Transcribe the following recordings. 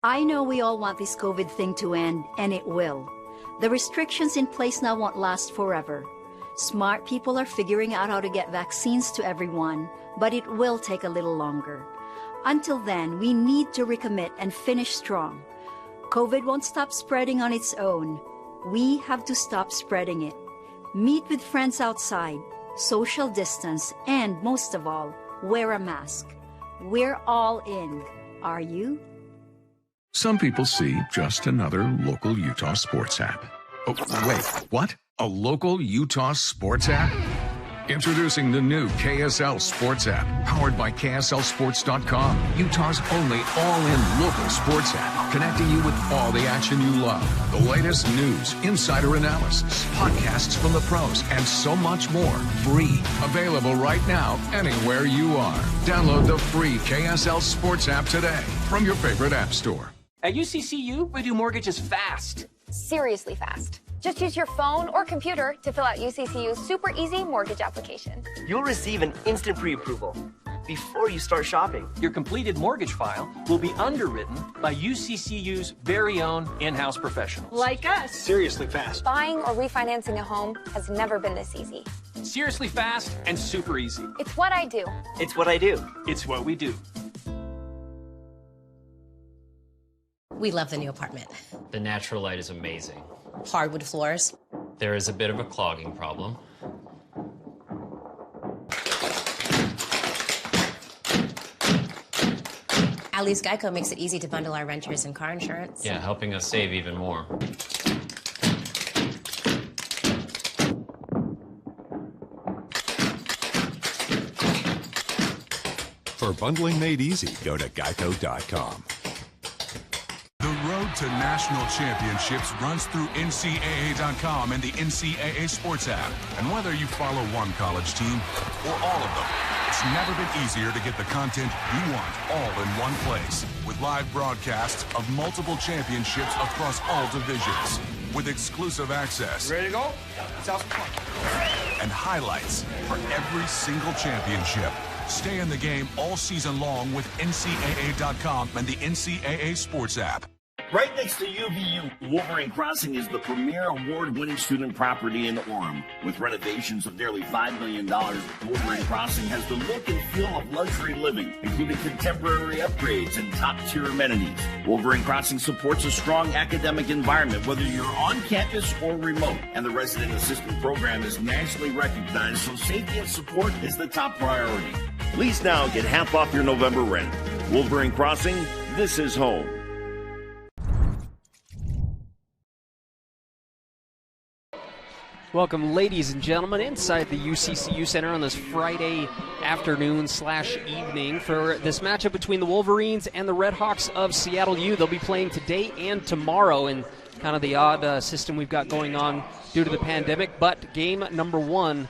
I know we all want this COVID thing to end, and it will. The restrictions in place now won't last forever. Smart people are figuring out how to get vaccines to everyone, but it will take a little longer. Until then, we need to recommit and finish strong. COVID won't stop spreading on its own. We have to stop spreading it. Meet with friends outside, social distance, and most of all, wear a mask. We're all in. Are you? Some people see just another local Utah sports app. Oh, wait, what? A local Utah sports app? Introducing the new KSL Sports app, powered by KSLSports.com, Utah's only all-in local sports app, connecting you with all the action you love, the latest news, insider analysis, podcasts from the pros, and so much more. Free. Available right now, anywhere you are. Download the free KSL Sports app today from your favorite app store. At UCCU, we do mortgages fast. Seriously fast. Just use your phone or computer to fill out UCCU's super easy mortgage application. You'll receive an instant pre-approval before you start shopping. Your completed mortgage file will be underwritten by UCCU's very own in-house professionals. Like us. Seriously fast. Buying or refinancing a home has never been this easy. Seriously fast and super easy. It's what I do. It's what I do. It's what we do. We love the new apartment. The natural light is amazing. Hardwood floors. There is a bit of a clogging problem. At least Geico makes it easy to bundle our renters and car insurance. Yeah, helping us save even more. For bundling made easy, go to geico.com. The road to national championships runs through NCAA.com and the NCAA Sports app. And whether you follow one college team or all of them, it's never been easier to get the content you want all in one place. With live broadcasts of multiple championships across all divisions. With exclusive access. Ready to go? And highlights for every single championship. Stay in the game all season long with NCAA.com and the NCAA Sports app. Right next to UVU, Wolverine Crossing is the premier award-winning student property in Orem. With renovations of nearly $5 million, Wolverine Crossing has the look and feel of luxury living, including contemporary upgrades and top-tier amenities. Wolverine Crossing supports a strong academic environment, whether you're on campus or remote, and the resident assistant program is nationally recognized, so safety and support is the top priority. Lease now and get half off your November rent. Wolverine Crossing, this is home. Welcome, ladies and gentlemen, inside the UCCU Center on this Friday afternoon/evening for this matchup between the Wolverines and the Redhawks of Seattle U. They'll be playing today and tomorrow in kind of the odd system we've got going on due to the pandemic. But game number one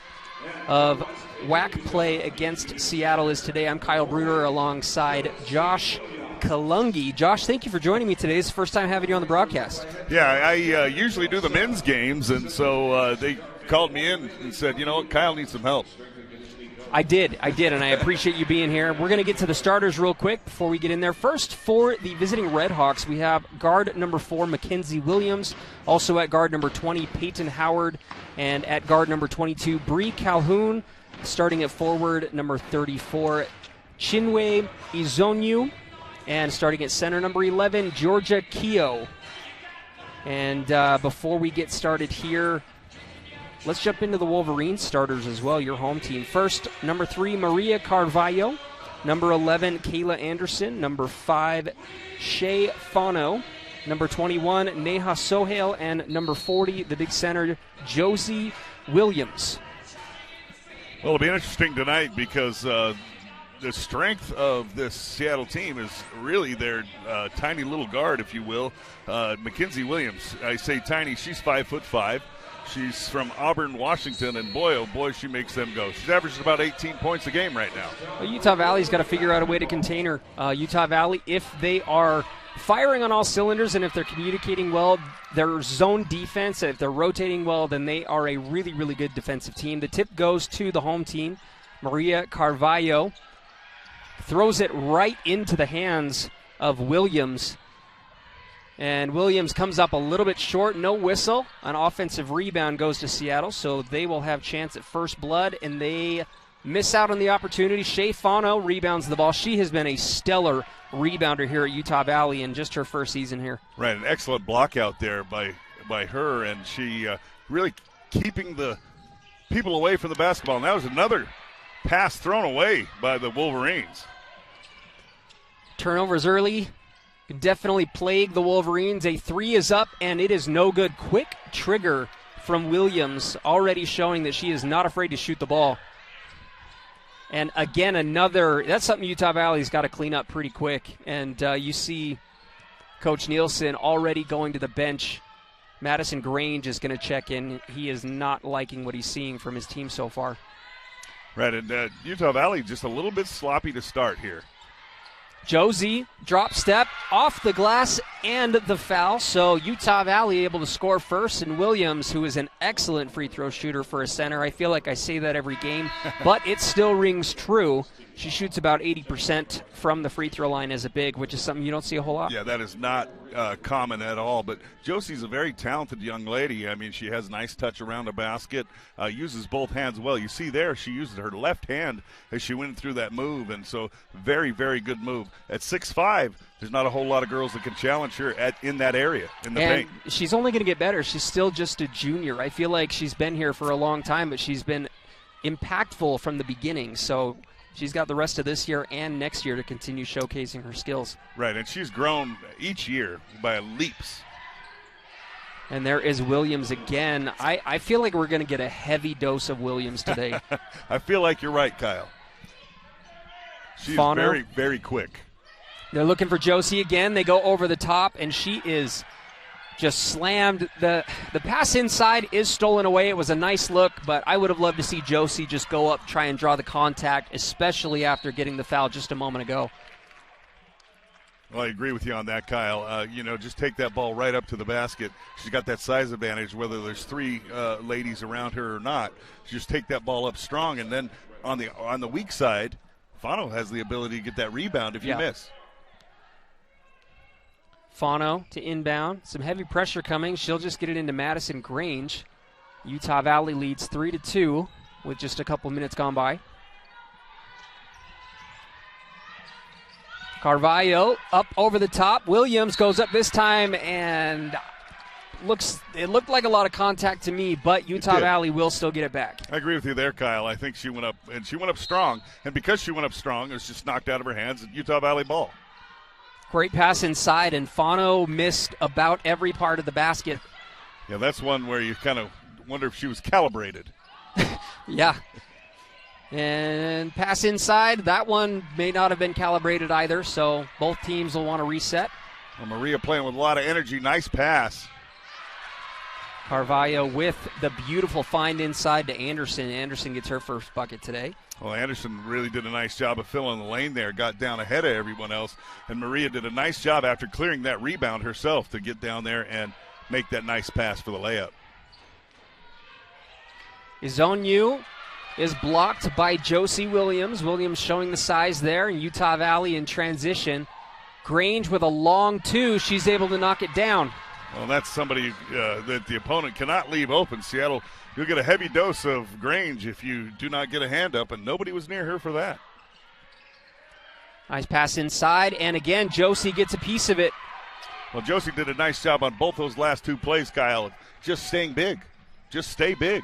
of WAC play against Seattle is today. I'm Kyle Bruder alongside Josh Kalungi. Josh, thank you for joining me today. It's the first time having you on the broadcast. Yeah, I usually do the men's games, and so they called me in and said, you know what, Kyle needs some help. I did, and I appreciate you being here. We're going to get to the starters real quick before we get in there. First, for the visiting Redhawks, we have guard number 4, Mackenzie Williams. Also at guard number 20, Peyton Howard. And at guard number 22, Bree Calhoun. Starting at forward, number 34, Chinwe Izonyu. And starting at center, number 11, Georgia Keogh. And before we get started here, let's jump into the Wolverines starters as well, your home team. First, number 3, Maria Carvalho. Number 11, Kayla Anderson. Number 5, Shay Fano. Number 21, Neha Sohail. And number 40, the big center, Josie Williams. Well, it'll be interesting tonight because the strength of this Seattle team is really their tiny little guard, if you will, Mackenzie Williams. I say tiny, she's 5'5". She's from Auburn, Washington, and boy, oh boy, she makes them go. She's averaging about 18 points a game right now. Well, Utah Valley's got to figure out a way to contain her. Utah Valley, if they are firing on all cylinders and if they're communicating well, their zone defense, if they're rotating well, then they are a really, really good defensive team. The tip goes to the home team. Maria Carvalho throws it right into the hands of Williams. And Williams comes up a little bit short, no whistle. An offensive rebound goes to Seattle, so they will have chance at first blood, and they miss out on the opportunity. Shea Fano rebounds the ball. She has been a stellar rebounder here at Utah Valley in just her first season here. Right, an excellent block out there by her, and she really keeping the people away from the basketball. And that was another pass thrown away by the Wolverines. Turnovers early definitely plague the Wolverines. A 3 is up, and it is no good. Quick trigger from Williams, already showing that she is not afraid to shoot the ball. And again, that's something Utah Valley's got to clean up pretty quick. And you see Coach Nielsen already going to the bench. Madison Grange is going to check in. He is not liking what he's seeing from his team so far. Right, and Utah Valley just a little bit sloppy to start here. Josie, drop step, off the glass and the foul. So Utah Valley able to score first, and Williams, who is an excellent free throw shooter for a center. I feel like I say that every game, but it still rings true. She shoots about 80% from the free throw line as a big, which is something you don't see a whole lot. Yeah, that is not common at all. But Josie's a very talented young lady. I mean, she has nice touch around the basket, uses both hands well. You see there, she uses her left hand as she went through that move, and so very, very good move. At 6'5", there's not a whole lot of girls that can challenge her in that area, in the paint. She's only going to get better. She's still just a junior. I feel like she's been here for a long time, but she's been impactful from the beginning. So she's got the rest of this year and next year to continue showcasing her skills. Right, and she's grown each year by leaps. And there is Williams again. I feel like we're going to get a heavy dose of Williams today. I feel like you're right, Kyle. She's Fauner, very, very quick. They're looking for Josie again. They go over the top, and she is just slammed. The pass inside is stolen away. It was a nice look, but I would have loved to see Josie just go up, try and draw the contact, especially after getting the foul just a moment ago. Well, I agree with you on that, Kyle. Just take that ball right up to the basket. She's got that size advantage, whether there's three ladies around her or not. Just take that ball up strong, and then on the weak side, Fano has the ability to get that rebound if you miss. Fano to inbound. Some heavy pressure coming. She'll just get it into Madison Grange. Utah Valley leads 3-2 with just a couple minutes gone by. Carvalho up over the top. Williams goes up this time, and it looked like a lot of contact to me, but Utah Valley will still get it back. I agree with you there, Kyle. I think she went up, and she went up strong. And because she went up strong, it was just knocked out of her hands. Utah Valley ball. Great pass inside, and Fano missed about every part of the basket. Yeah, that's one where you kind of wonder if she was calibrated. Yeah. And pass inside, that one may not have been calibrated either, so both teams will want to reset. Well, Maria playing with a lot of energy. Nice pass. Carvalho with the beautiful find inside to Anderson. Anderson gets her first bucket today. Well, Anderson really did a nice job of filling the lane there, got down ahead of everyone else, and Maria did a nice job after clearing that rebound herself to get down there and make that nice pass for the layup. Izonyu is blocked by Josie Williams. Williams showing the size there, and Utah Valley in transition. Grange with a long two. She's able to knock it down. Well, that's somebody that the opponent cannot leave open. Seattle, you'll get a heavy dose of Grange if you do not get a hand up, and nobody was near her for that. Nice pass inside, and again, Josie gets a piece of it. Well, Josie did a nice job on both those last two plays, Kyle, just staying big. Just stay big.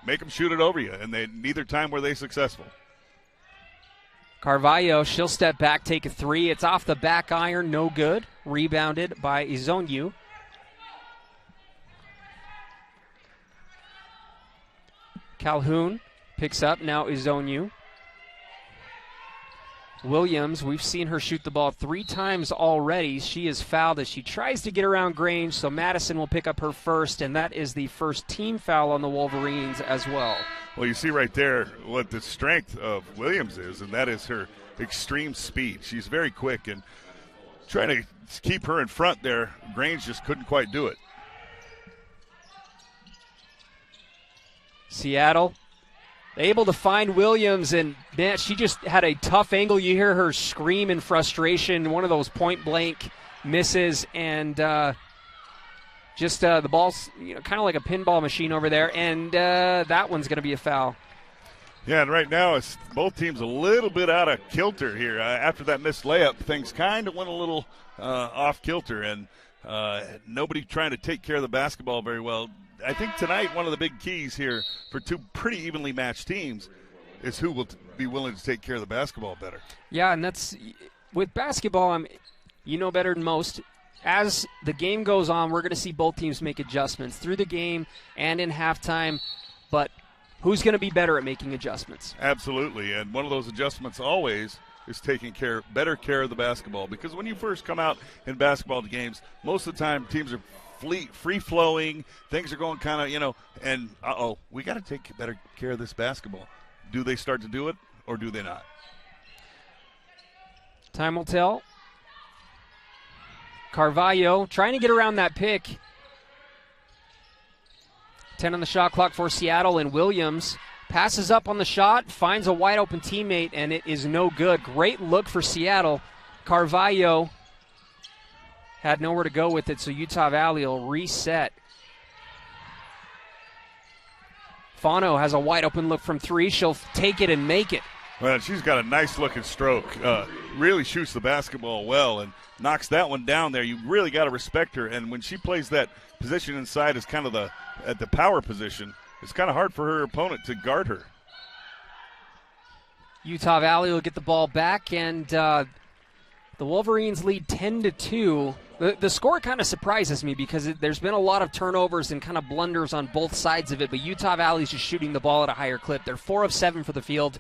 Make them shoot it over you, and neither time were they successful. Carvalho, she'll step back, take a three. It's off the back iron, no good. Rebounded by Izonyu. Calhoun picks up, now Izonyu. Williams, we've seen her shoot the ball 3 times already. She is fouled as she tries to get around Grange, so Madison will pick up her first, and that is the first team foul on the Wolverines as well. Well, you see right there what the strength of Williams is, and that is her extreme speed. She's very quick, and trying to keep her in front there, Grange just couldn't quite do it. Seattle able to find Williams, and man, she just had a tough angle. You hear her scream in frustration, one of those point-blank misses, and just the ball's kind of like a pinball machine over there, and that one's going to be a foul. Yeah, and right now it's both teams a little bit out of kilter here. After that missed layup, things kind of went a little off kilter, and nobody trying to take care of the basketball very well. I think tonight one of the big keys here for two pretty evenly matched teams is who will be willing to take care of the basketball better. Yeah, and that's with basketball, you know better than most. As the game goes on, we're going to see both teams make adjustments through the game and in halftime, but who's going to be better at making adjustments? Absolutely, and one of those adjustments always is taking better care of the basketball, because when you first come out in basketball games, most of the time teams are free-flowing, things are going kind of, and we got to take better care of this basketball. Do they start to do it, or do they not? Time will tell. Carvalho trying to get around that pick. 10 on the shot clock for Seattle, and Williams passes up on the shot, finds a wide open teammate, and it is no good. Great look for Seattle. Carvalho had nowhere to go with it, so Utah Valley will reset. Fano has a wide open look from three. She'll take it and make it. Well, she's got a nice looking stroke. Really shoots the basketball well and knocks that one down there. You really got to respect her. And when she plays that position inside as kind of at the power position, it's kind of hard for her opponent to guard her. Utah Valley will get the ball back, and the Wolverines lead 10-2. The score kind of surprises me because there's been a lot of turnovers and kind of blunders on both sides of it, but Utah Valley's just shooting the ball at a higher clip. They're 4 of 7 for the field.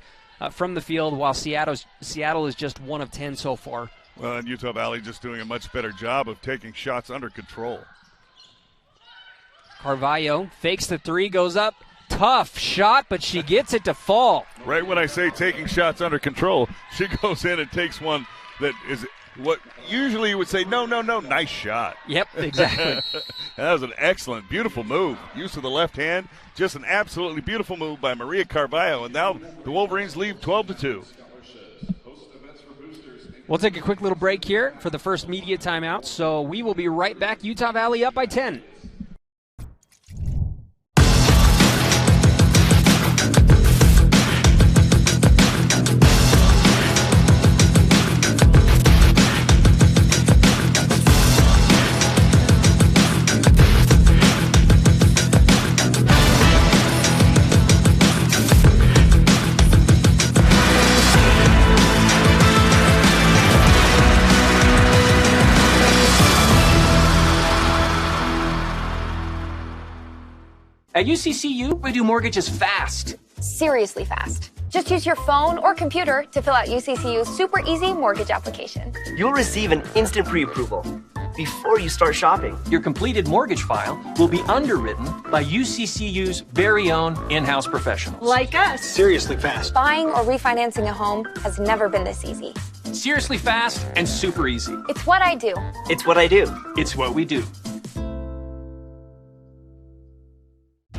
From the field, while Seattle is just 1 of 10 so far. Well, and Utah Valley just doing a much better job of taking shots under control. Carvalho fakes the three, goes up. Tough shot, but she gets it to fall. Right when I say taking shots under control, she goes in and takes one that is what usually you would say, no, nice shot. Yep, exactly. That was an excellent, beautiful move. Use of the left hand, just an absolutely beautiful move by Maria Carvalho, and now the Wolverines lead 12-2. We'll take a quick little break here for the first media timeout, so we will be right back. Utah Valley up by 10. At UCCU, we do mortgages fast. Seriously fast. Just use your phone or computer to fill out UCCU's super easy mortgage application. You'll receive an instant pre-approval before you start shopping. Your completed mortgage file will be underwritten by UCCU's very own in-house professionals. Like us. Seriously fast. Buying or refinancing a home has never been this easy. Seriously fast and super easy. It's what I do. It's what I do. It's what we do.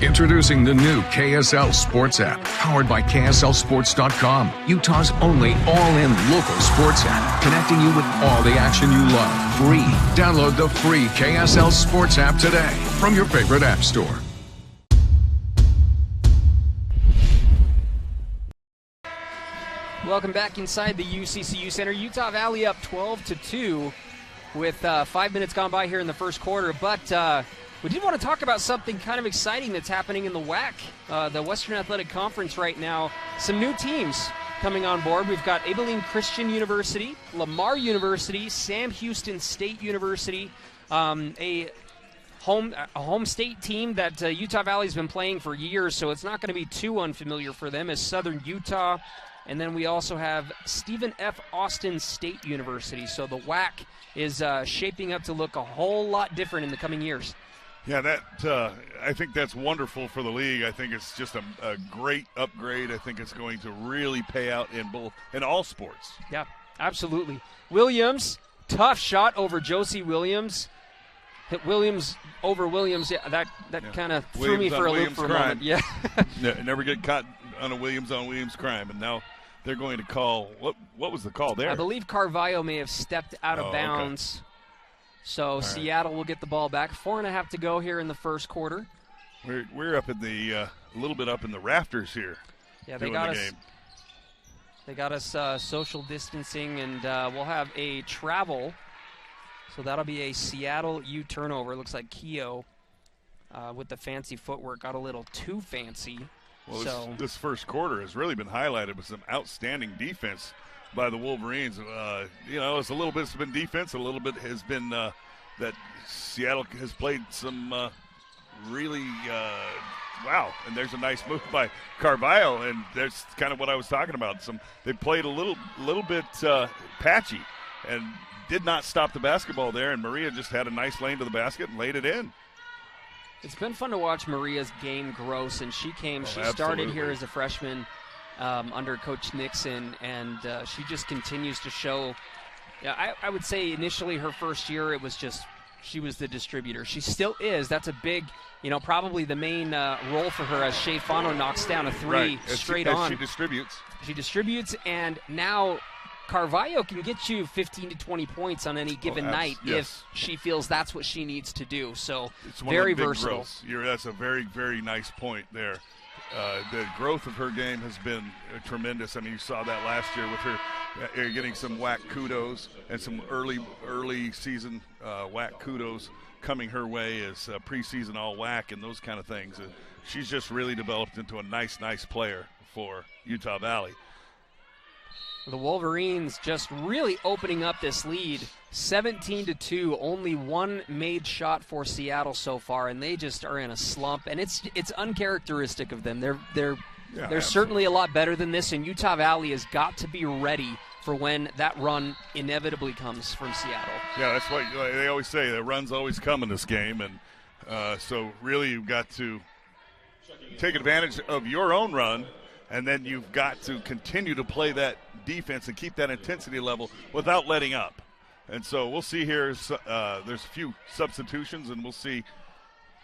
Introducing the new KSL Sports app, powered by KSLSports.com, Utah's only all-in local sports app, connecting you with all the action you love. Free. Download the free KSL Sports app today from your favorite app store. Welcome back inside the UCCU Center. Utah Valley up 12-2 with 5 minutes gone by here in the first quarter, but we did want to talk about something kind of exciting that's happening in the WAC, the Western Athletic Conference right now. Some new teams coming on board. We've got Abilene Christian University, Lamar University, Sam Houston State University, a home state team that Utah Valley's been playing for years, so it's not going to be too unfamiliar for them, as Southern Utah. And then we also have Stephen F. Austin State University. So the WAC is shaping up to look a whole lot different in the coming years. Yeah, I think that's wonderful for the league. I think it's just a great upgrade. I think it's going to really pay out in all sports. Yeah, absolutely. Williams, tough shot over Josie Williams. Hit Williams over Williams. Yeah, that kind of threw me for a loop for a moment. Yeah. Never get caught on a Williams crime, and now they're going to call. What was the call there? I believe Carvalho may have stepped out of bounds. So Seattle will get the ball back. 4.5 to go here in the first quarter. We're up in the a little bit up in the rafters here. Yeah, they got us. They got us social distancing, and we'll have a travel. So that'll be a Seattle U turnover. Looks like Keogh with the fancy footwork got a little too fancy. Well, this first quarter has really been highlighted with some outstanding defense by the Wolverines. It's a little bit's been defense, a little bit has been that Seattle has played some really wow. And there's a nice move by Carvalho, and that's kind of what I was talking about. They played a little bit patchy and did not stop the basketball there, and Maria just had a nice lane to the basket and laid it in. It's been fun to watch Maria's game grow since she came. She started here as a freshman under Coach Nixon, and she just continues to show. Yeah, I would say initially her first year it was just she was the distributor. She still is. That's a big, probably the main role for her as Shea Fano knocks down a three straight on. She distributes. She distributes, and now Carvalho can get you 15 to 20 points on any given night if she feels that's what she needs to do. So it's one very of the big versatile. That's a very, very nice point there. The growth of her game has been tremendous. I mean, you saw that last year with her getting some WAC kudos and some early season WAC kudos coming her way as preseason all WAC and those kind of things. She's just really developed into a nice player for Utah Valley. The Wolverines just really opening up this lead, 17-2. Only one made shot for Seattle so far, and they just are in a slump. And it's uncharacteristic of them. They're certainly a lot better than this, and Utah Valley has got to be ready for when that run inevitably comes from Seattle. Yeah, that's what they always say. The runs always come in this game, and so really you've got to take advantage of your own run. And then you've got to continue to play that defense and keep that intensity level without letting up. And so we'll see here. There's a few substitutions, and we'll see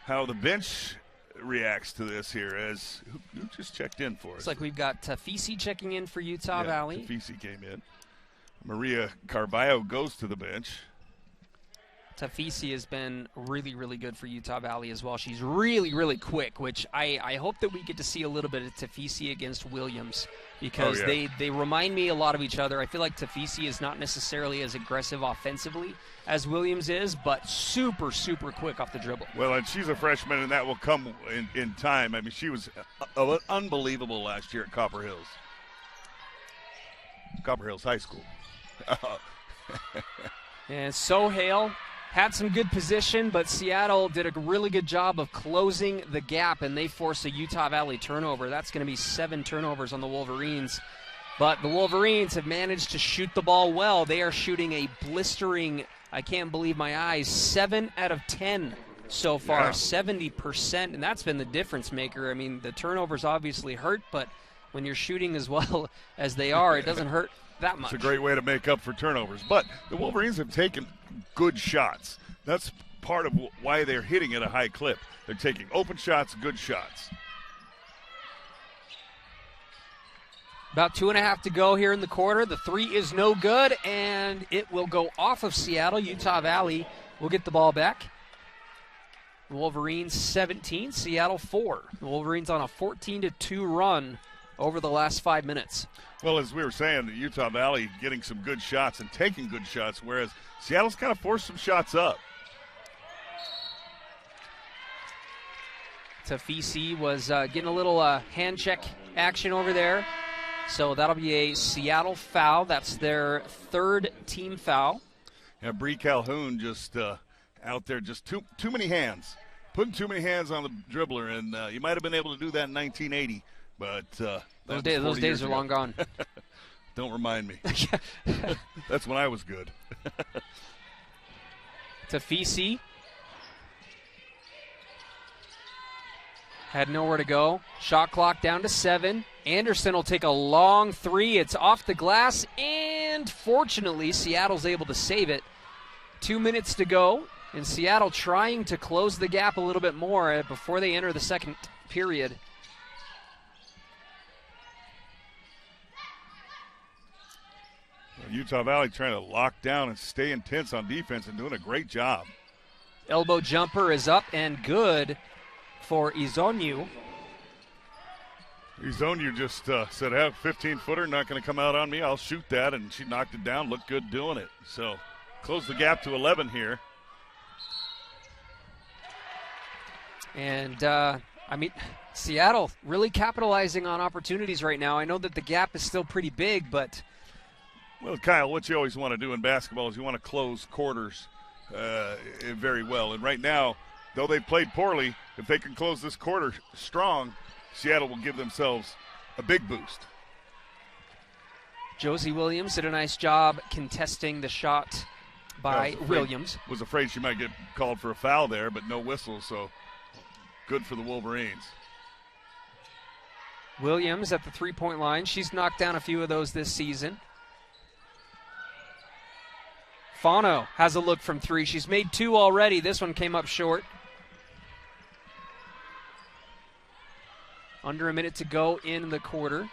how the bench reacts to this here. As who just checked in for us? Looks like we've got Tafisi checking in for Utah Valley. Tafisi came in. Maria Carvalho goes to the bench. Tafisi has been really, really good for Utah Valley as well. She's really, really quick, which I hope that we get to see a little bit of Tafisi against Williams because they remind me a lot of each other. I feel like Tafisi is not necessarily as aggressive offensively as Williams is, but super, super quick off the dribble. Well, and she's a freshman, and that will come in time. I mean, she was unbelievable last year at Copper Hills High School. And Sohail had some good position, but Seattle did a really good job of closing the gap, and they force a Utah Valley turnover. That's going to be 7 turnovers on the Wolverines. But the Wolverines have managed to shoot the ball well. They are shooting a blistering, I can't believe my eyes, 7 out of 10 so far, 70%, and that's been the difference maker. I mean, the turnovers obviously hurt, but when you're shooting as well as they are, it doesn't hurt that much. It's a great way to make up for turnovers. But the Wolverines have taken good shots. That's part of why they're hitting at a high clip. They're taking open shots, good shots. About 2.5 to go here in the quarter. The three is no good, and it will go off of Seattle. Utah Valley will get the ball back. The Wolverines 17, Seattle 4. The Wolverines on a 14-2 run over the last 5 minutes. Well, as we were saying, the Utah Valley getting some good shots and taking good shots, whereas Seattle's kind of forced some shots up. Tafisi was getting a little hand check action over there. So that'll be a Seattle foul. That's their 3rd team foul. Yeah, Bree Calhoun just out there, just too many hands. Putting too many hands on the dribbler, and you might have been able to do that in 1980. But those days are long gone. Don't remind me. That's when I was good. Tafisi had nowhere to go. Shot clock down to 7. Anderson will take a long 3. It's off the glass, and fortunately, Seattle's able to save it. 2 minutes to go, and Seattle trying to close the gap a little bit more before they enter the second period. Utah Valley trying to lock down and stay intense on defense and doing a great job. Elbow jumper is up and good for Izonyu. Izonyu just said, 15-footer, not going to come out on me. I'll shoot that, and she knocked it down. Looked good doing it. So close the gap to 11 here. And, Seattle really capitalizing on opportunities right now. I know that the gap is still pretty big, but... Well, Kyle, what you always want to do in basketball is you want to close quarters very well. And right now, though they played poorly, if they can close this quarter strong, Seattle will give themselves a big boost. Josie Williams did a nice job contesting the shot by Williams. Was afraid she might get called for a foul there, but no whistle, so good for the Wolverines. Williams at the three-point line. She's knocked down a few of those this season. Fano has a look from three. She's made two already. This one came up short. Under a minute to go in the quarter.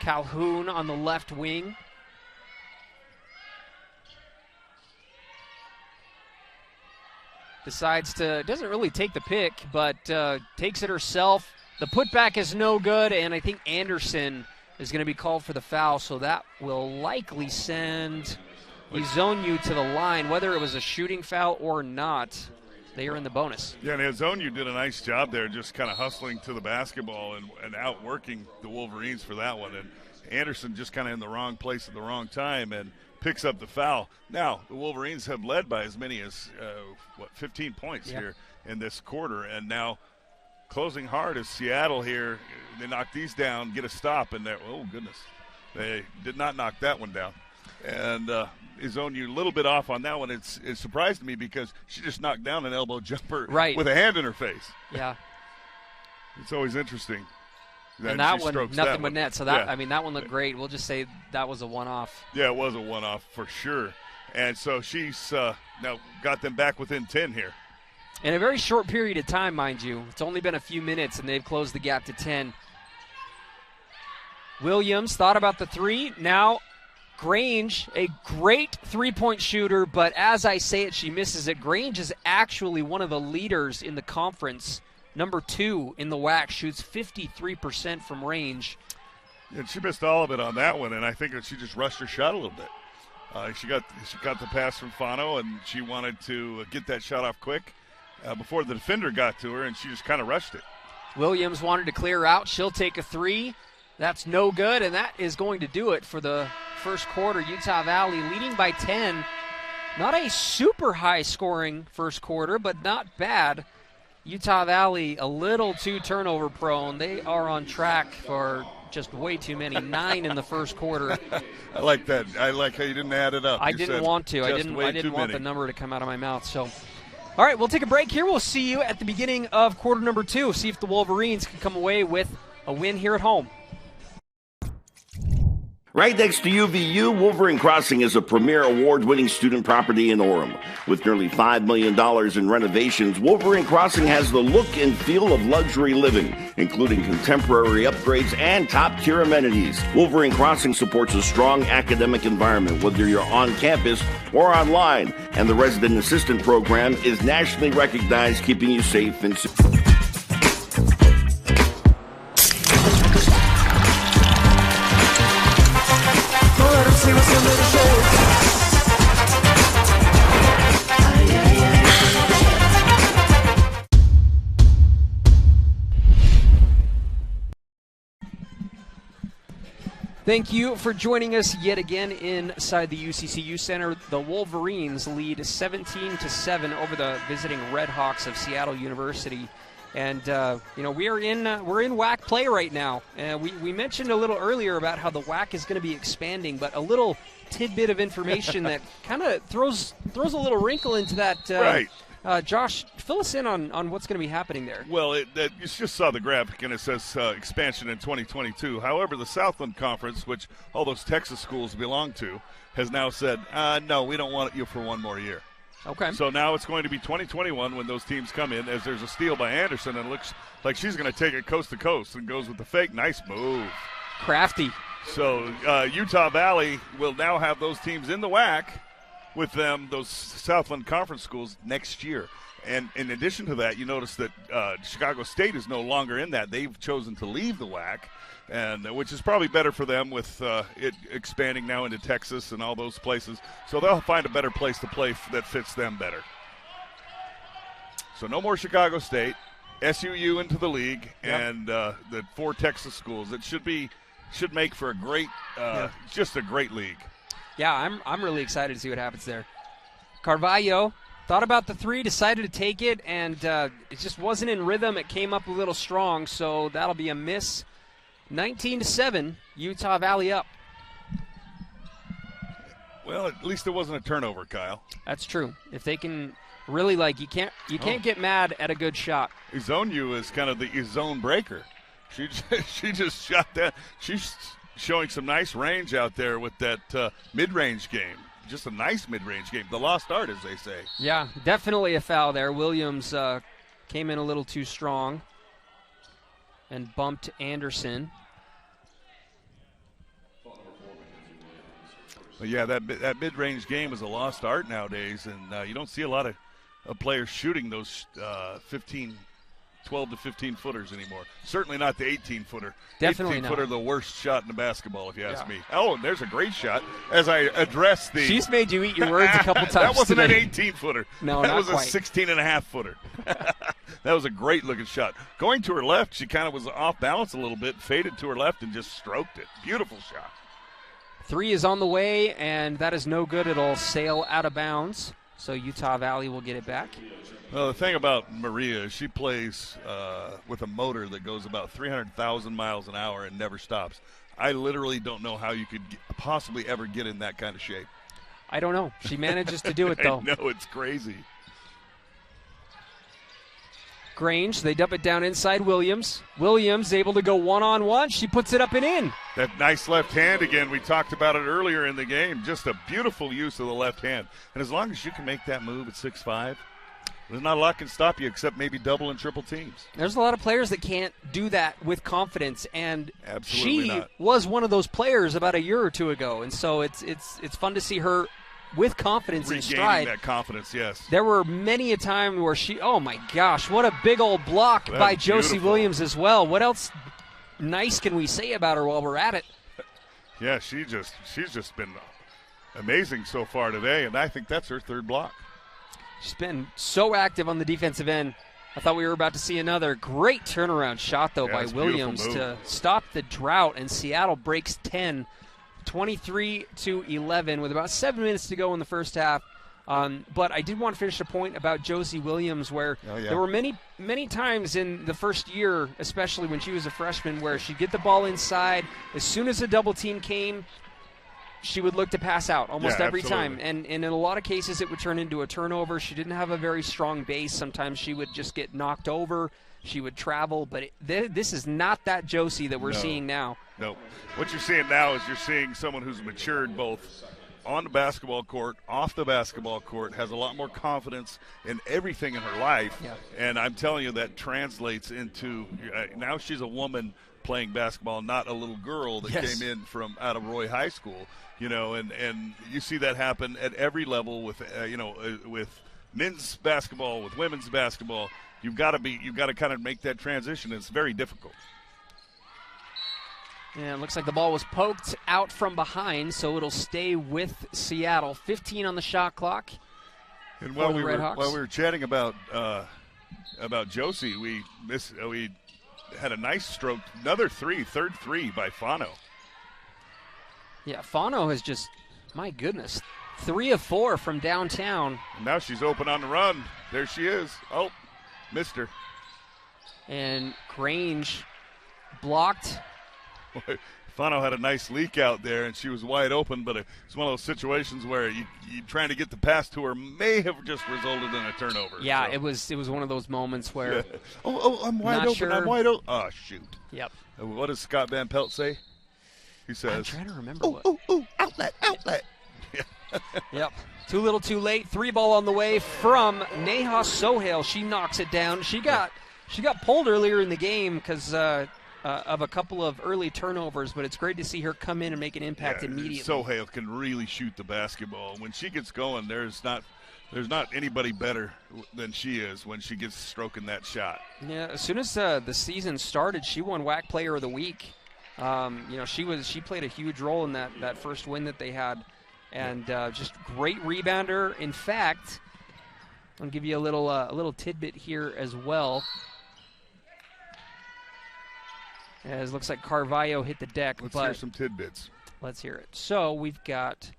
Calhoun on the left wing. Doesn't really take the pick, but takes it herself. The putback is no good, and I think Anderson is going to be called for the foul, so that will likely send Izonyu to the line. Whether it was a shooting foul or not, they are in the bonus. Yeah, and Izonyu did a nice job there, just kind of hustling to the basketball and outworking the Wolverines for that one. And Anderson just kind of in the wrong place at the wrong time and picks up the foul. Now, the Wolverines have led by as many as, 15 points here in this quarter. And now closing hard is Seattle here. They knock these down, get a stop, and oh, goodness. They did not knock that one down. And Izonyu a little bit off on that one. It surprised me because she just knocked down an elbow jumper with a hand in her face. Yeah. It's always interesting. And that one, nothing but net. So that that one looked great. We'll just say that was a one-off. Yeah, it was a one-off for sure. And so she's now got them back within 10 here. In a very short period of time, mind you. It's only been a few minutes, and they've closed the gap to 10. Williams thought about the three. Now Grange, a great three-point shooter, but as I say it, she misses it. Grange is actually one of the leaders in the conference. Number 2 in the WAC, shoots 53% from range. And she missed all of it on that one, and I think that she just rushed her shot a little bit. She got the pass from Fano, and she wanted to get that shot off quick before the defender got to her, and she just kind of rushed it. Williams wanted to clear out. She'll take a three. That's no good, and that is going to do it for the first quarter. Utah Valley leading by 10. Not a super high-scoring first quarter, but not bad. Utah Valley a little too turnover prone. They are on track for just way too many. 9 in the first quarter. I like that. I like how you didn't add it up. I didn't want to. I didn't want the number to come out of my mouth. So, all right, we'll take a break here. We'll see you at the beginning of quarter number 2. See if the Wolverines can come away with a win here at home. Right next to UVU, Wolverine Crossing is a premier award-winning student property in Orem. With nearly $5 million in renovations, Wolverine Crossing has the look and feel of luxury living, including contemporary upgrades and top-tier amenities. Wolverine Crossing supports a strong academic environment, whether you're on campus or online, and the resident assistant program is nationally recognized, keeping you safe and secure. Thank you for joining us yet again inside the UCCU Center. The Wolverines lead 17-7 over the visiting Red Hawks of Seattle University. And, we're in WAC play right now. We mentioned a little earlier about how the WAC is going to be expanding, but a little tidbit of information that kind of throws a little wrinkle into that. Right. Josh, fill us in on what's going to be happening there. Well, you just saw the graphic, and it says expansion in 2022. However, the Southland Conference, which all those Texas schools belong to, has now said, no, we don't want you for one more year. Okay. So now it's going to be 2021 when those teams come in, as there's a steal by Anderson, and it looks like she's going to take it coast to coast and goes with the fake. Nice move. Crafty. So Utah Valley will now have those teams in the WAC with them, those Southland Conference schools, next year. And in addition to that, you notice that Chicago State is no longer in that. They've chosen to leave the WAC, and which is probably better for them with it expanding now into Texas and all those places. So they'll find a better place to play that fits them better. So no more Chicago State, SUU into the league, and the 4 Texas schools. It should make for a great, just a great league. Yeah, I'm really excited to see what happens there. Carvalho thought about the 3, decided to take it, and it just wasn't in rhythm. It came up a little strong, so that'll be a miss. 19-7, Utah Valley up. Well, at least it wasn't a turnover, Kyle. That's true. If they can really, you can't get mad at a good shot. Izonu is kind of the zone breaker. She just shot that. She's showing some nice range out there with that mid-range game. Just a nice mid-range game. The lost art, as they say. Yeah, definitely a foul there. Williams came in a little too strong and bumped Anderson. Well, yeah, that mid-range game is a lost art nowadays, and you don't see a lot of players shooting those 12 to 15 footers anymore. Certainly not the 18-footer. Definitely 18-footer, not. The worst shot in the basketball, if you ask me. Oh, and there's a great shot as I address the. She's made you eat your words a couple times. That wasn't today. an 18-footer. No, that not was quite. a 16.5-footer. That was a great-looking shot. Going to her left, she kind of was off balance a little bit, faded to her left, and just stroked it. Beautiful shot. 3 is on the way, and that is no good. It'll sail out of bounds, so Utah Valley will get it back. Well, the thing about Maria is she plays with a motor that goes about 300,000 miles an hour and never stops. I literally don't know how you could possibly ever get in that kind of shape. I don't know. She manages to do it, though. I know, it's crazy. Grange, they dump it down inside Williams. Williams able to go one-on-one. She puts it up and in. That nice left hand again. We talked about it earlier in the game. Just a beautiful use of the left hand. And as long as you can make that move at 6'5", there's not a lot can stop you except maybe double and triple teams. There's a lot of players that can't do that with confidence, and Absolutely she not. was one of those players about a year or two ago, and so it's fun to see her with confidence in Regaining stride. that confidence, yes. There were many a time where oh my gosh, what a big old block That's by Josie beautiful. Williams as well. What else nice can we say about her while we're at it? Yeah, she's just been amazing so far today, and I think that's her 3rd block. She's been so active on the defensive end. I thought we were about to see another great turnaround shot, though, by Williams to stop the drought, and Seattle breaks 10, 23-11, with about 7 minutes to go in the first half. But I did want to finish a point about Josie Williams, where there were many times in the first year, especially when she was a freshman, where she'd get the ball inside. As soon as a double team came, she would look to pass out almost every time. And in a lot of cases, it would turn into a turnover. She didn't have a very strong base. Sometimes she would just get knocked over. She would travel. But this is not that Josie that we're seeing now. No. What you're seeing now is you're seeing someone who's matured both on the basketball court, off the basketball court, has a lot more confidence in everything in her life. Yeah. And I'm telling you, that translates into now she's a woman playing basketball, not a little girl that came in from out of Roy High School. And you see that happen at every level with with men's basketball, with women's basketball. You've got to kind of make that transition. It's very difficult. Yeah, it looks like the ball was poked out from behind, so it'll stay with Seattle. 15 on the shot clock. And while we were chatting about Josie, we had a nice stroke, another third three by Fano. Yeah, Fano has just, my goodness, 3 of 4 from downtown. And now she's open on the run. There she is. Oh, missed her. And Grange blocked. Fano had a nice leak out there, and she was wide open, but it's one of those situations where you trying to get the pass to her may have just resulted in a turnover. Yeah, so. it was one of those moments where. Yeah. I'm wide open. Sure. I'm wide open. Oh, shoot. Yep. What does Scott Van Pelt say? He says, I'm trying to remember outlet. Yep. Too little, too late. 3 ball on the way from Neha Sohail. She knocks it down. She got pulled earlier in the game because of a couple of early turnovers, but it's great to see her come in and make an impact immediately. Sohail can really shoot the basketball. When she gets going, there's not anybody better than she is when she gets stroking that shot. Yeah, as soon as the season started, she won WAC Player of the Week. She played a huge role in that first win that they had, and just great rebounder. In fact, I'll give you a little tidbit here as well. As it looks like Carvalho hit the deck. Let's hear some tidbits. Let's hear it. So we've got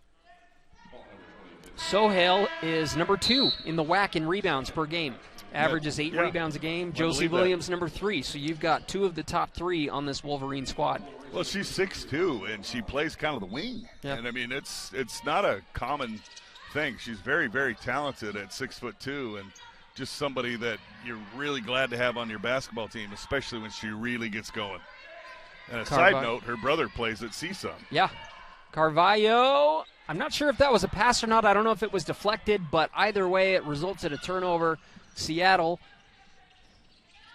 Sohail is number 2 in the WAC in rebounds per game. Averages 8 rebounds a game. Josie Williams, number 3. So you've got 2 of the top 3 on this Wolverine squad. Well, she's 6'2", and she plays kind of the wing. Yep. And, I mean, it's not a common thing. She's very, very talented at 6'2", and just somebody that you're really glad to have on your basketball team, especially when she really gets going. And a side note, her brother plays at CSUN. Yeah. Carvalho, I'm not sure if that was a pass or not. I don't know if it was deflected, but either way, it results in a turnover. Seattle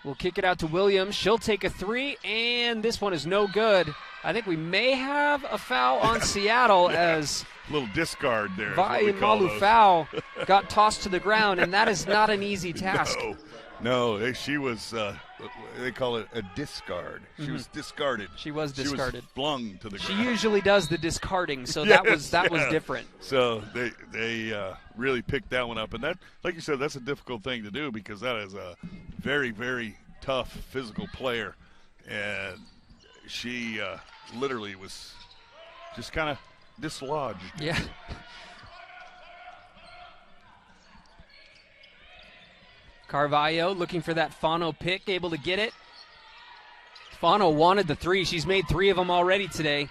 will kick it out to Williams. She'll take a 3, and this one is no good. I think we may have a foul on Seattle as a little discard there. Vai Malufau got tossed to the ground, and that is not an easy task. No, she was, they call it a discard. She was discarded. She was discarded. She was flung to the ground. She usually does the discarding, so yes, that was different. So they really picked that one up. And that, like you said, that's a difficult thing to do because that is a very, very tough physical player. And she literally was just kind of dislodged. Yeah. Carvalho looking for that Fano pick, able to get it. Fano wanted the 3. She's made 3 of them already today.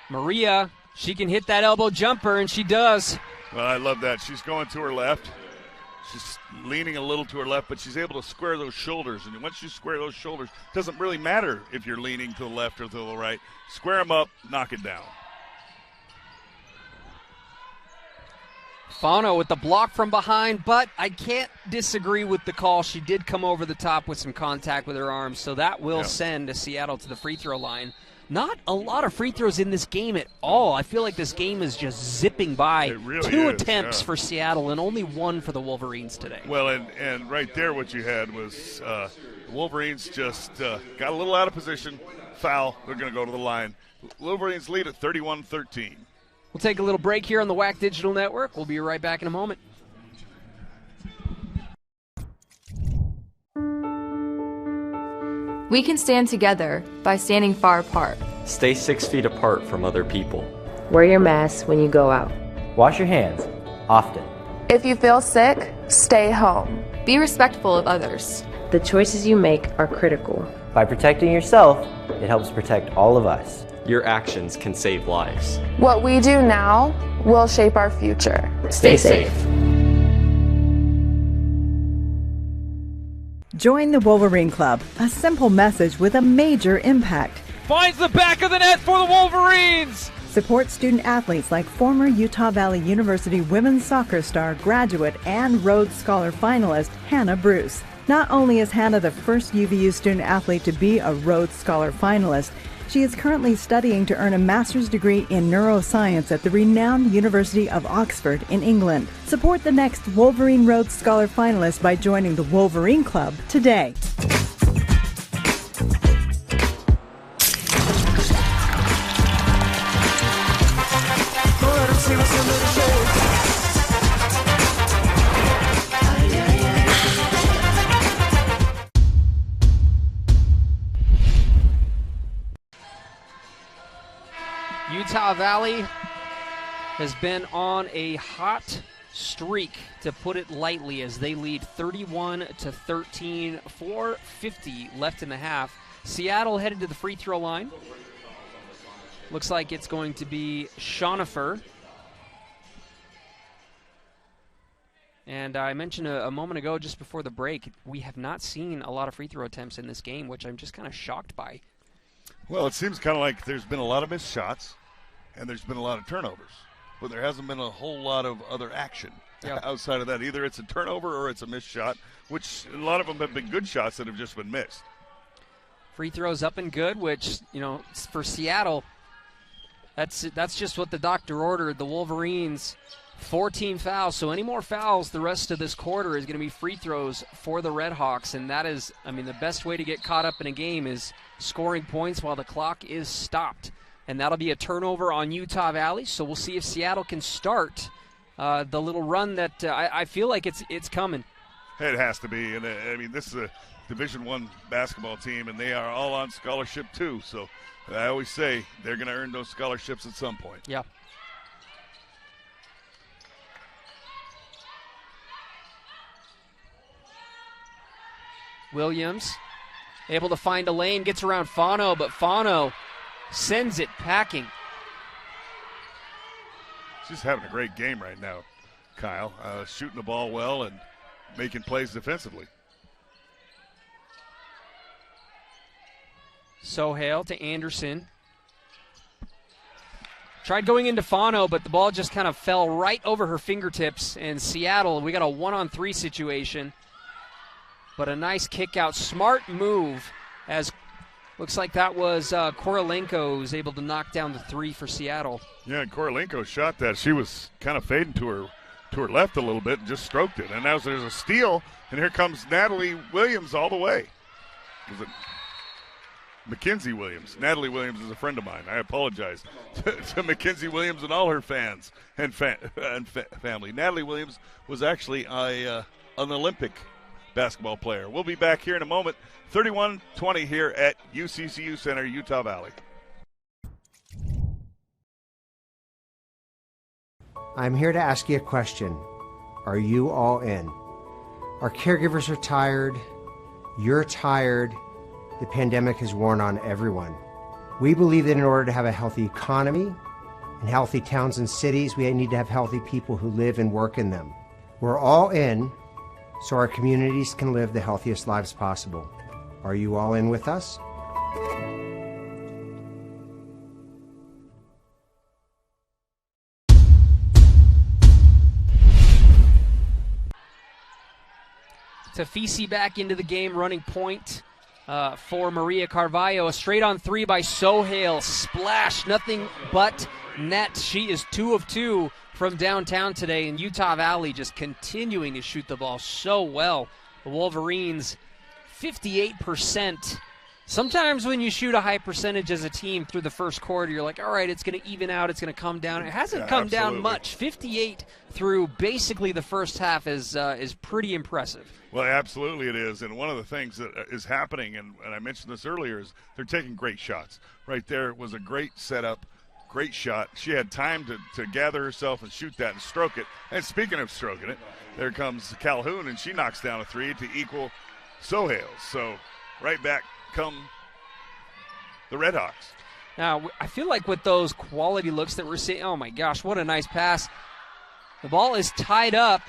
Maria, she can hit that elbow jumper, and she does. Well, I love that. She's going to her left. She's leaning a little to her left, but she's able to square those shoulders. And once you square those shoulders, it doesn't really matter if you're leaning to the left or to the right. Square them up, knock it down. Fano with the block from behind, but I can't disagree with the call. She did come over the top with some contact with her arms, so that will send Seattle to the free throw line. Not a lot of free throws in this game at all. I feel like this game is just zipping by. It really 2 is, attempts for Seattle and only 1 for the Wolverines today. Well, and right there what you had was the Wolverines just got a little out of position. Foul. They're going to go to the line. Wolverines lead at 31-13. We'll take a little break here on the WAC Digital Network. We'll be right back in a moment. We can stand together by standing far apart. Stay 6 feet apart from other people. Wear your mask when you go out. Wash your hands often. If you feel sick, stay home. Be respectful of others. The choices you make are critical. By protecting yourself, it helps protect all of us. Your actions can save lives. What we do now will shape our future. Stay safe. Join the Wolverine Club, a simple message with a major impact. Finds the back of the net for the Wolverines! Support student athletes like former Utah Valley University women's soccer star, graduate, and Rhodes Scholar finalist Hannah Bruce. Not only is Hannah the first UVU student athlete to be a Rhodes Scholar finalist, she is currently studying to earn a master's degree in neuroscience at the renowned University of Oxford in England. Support the next Wolverine Rhodes Scholar finalist by joining the Wolverine Club today. Utah Valley has been on a hot streak, to put it lightly, as they lead 31-13, 4:50 left in the half. Seattle headed to the free throw line. Looks like it's going to be Schonifer. And I mentioned a moment ago, just before the break, we have not seen a lot of free throw attempts in this game, which I'm just kind of shocked by. Well, it seems kind of like there's been a lot of missed shots, and there's been a lot of turnovers, but there hasn't been a whole lot of other action. outside of that. Either it's a turnover or it's a missed shot, which a lot of them have been good shots that have just been missed. Free throws up and good, which, for Seattle, that's just what the doctor ordered. The Wolverines, 14 fouls. So any more fouls the rest of this quarter is going to be free throws for the Redhawks. And that is, the best way to get caught up in a game is scoring points while the clock is stopped. And that'll be a turnover on Utah Valley. So we'll see if Seattle can start the little run that I feel like it's coming. It has to be. And this is a Division I basketball team, and they are all on scholarship too. So I always say they're going to earn those scholarships at some point. Yeah. Williams able to find a lane, gets around Fano, but Fano sends it packing. She's having a great game right now, Kyle. Shooting the ball well and making plays defensively. Sohail to Anderson. Tried going into Fano, but the ball just kind of fell right over her fingertips. And Seattle, we got a 1-on-3 situation. But a nice kick out. Smart move, as looks like that was Korolenko was able to knock down the three for Seattle. Yeah, Korolenko shot that. She was kind of fading to her left a little bit and just stroked it. And now there's a steal, and here comes Natalie Williams all the way. Was it Mackenzie Williams? Natalie Williams is a friend of mine. I apologize to Mackenzie Williams and all her fans and family. Natalie Williams was actually an Olympic basketball player. We'll be back here in a moment. 31-20 here at UCCU Center, Utah Valley. I'm here to ask you a question. Are you all in? Our caregivers are tired. You're tired. The pandemic has worn on everyone. We believe that in order to have a healthy economy and healthy towns and cities, we need to have healthy people who live and work in them. We're all in so our communities can live the healthiest lives possible. Are you all in with us? Tafisi back into the game, running point for Maria Carvalho. A straight on three by Sohail. Splash, nothing but net. She is 2 of 2 from downtown today, and Utah Valley just continuing to shoot the ball so well. The Wolverines, 58%. Sometimes when you shoot a high percentage as a team through the first quarter, you're like, all right, it's going to even out, it's going to come down. It hasn't come down much. 58 through basically the first half is pretty impressive. Well, absolutely it is. And one of the things that is happening, and I mentioned this earlier, is they're taking great shots. Right there was a great setup, great shot. She had time to gather herself and shoot that and stroke it. And speaking of stroking it, there comes Calhoun, and she knocks down a three to equal Sohail. So right back come the Redhawks. Now, I feel like with those quality looks that we're seeing, oh my gosh, what a nice pass. The ball is tied up.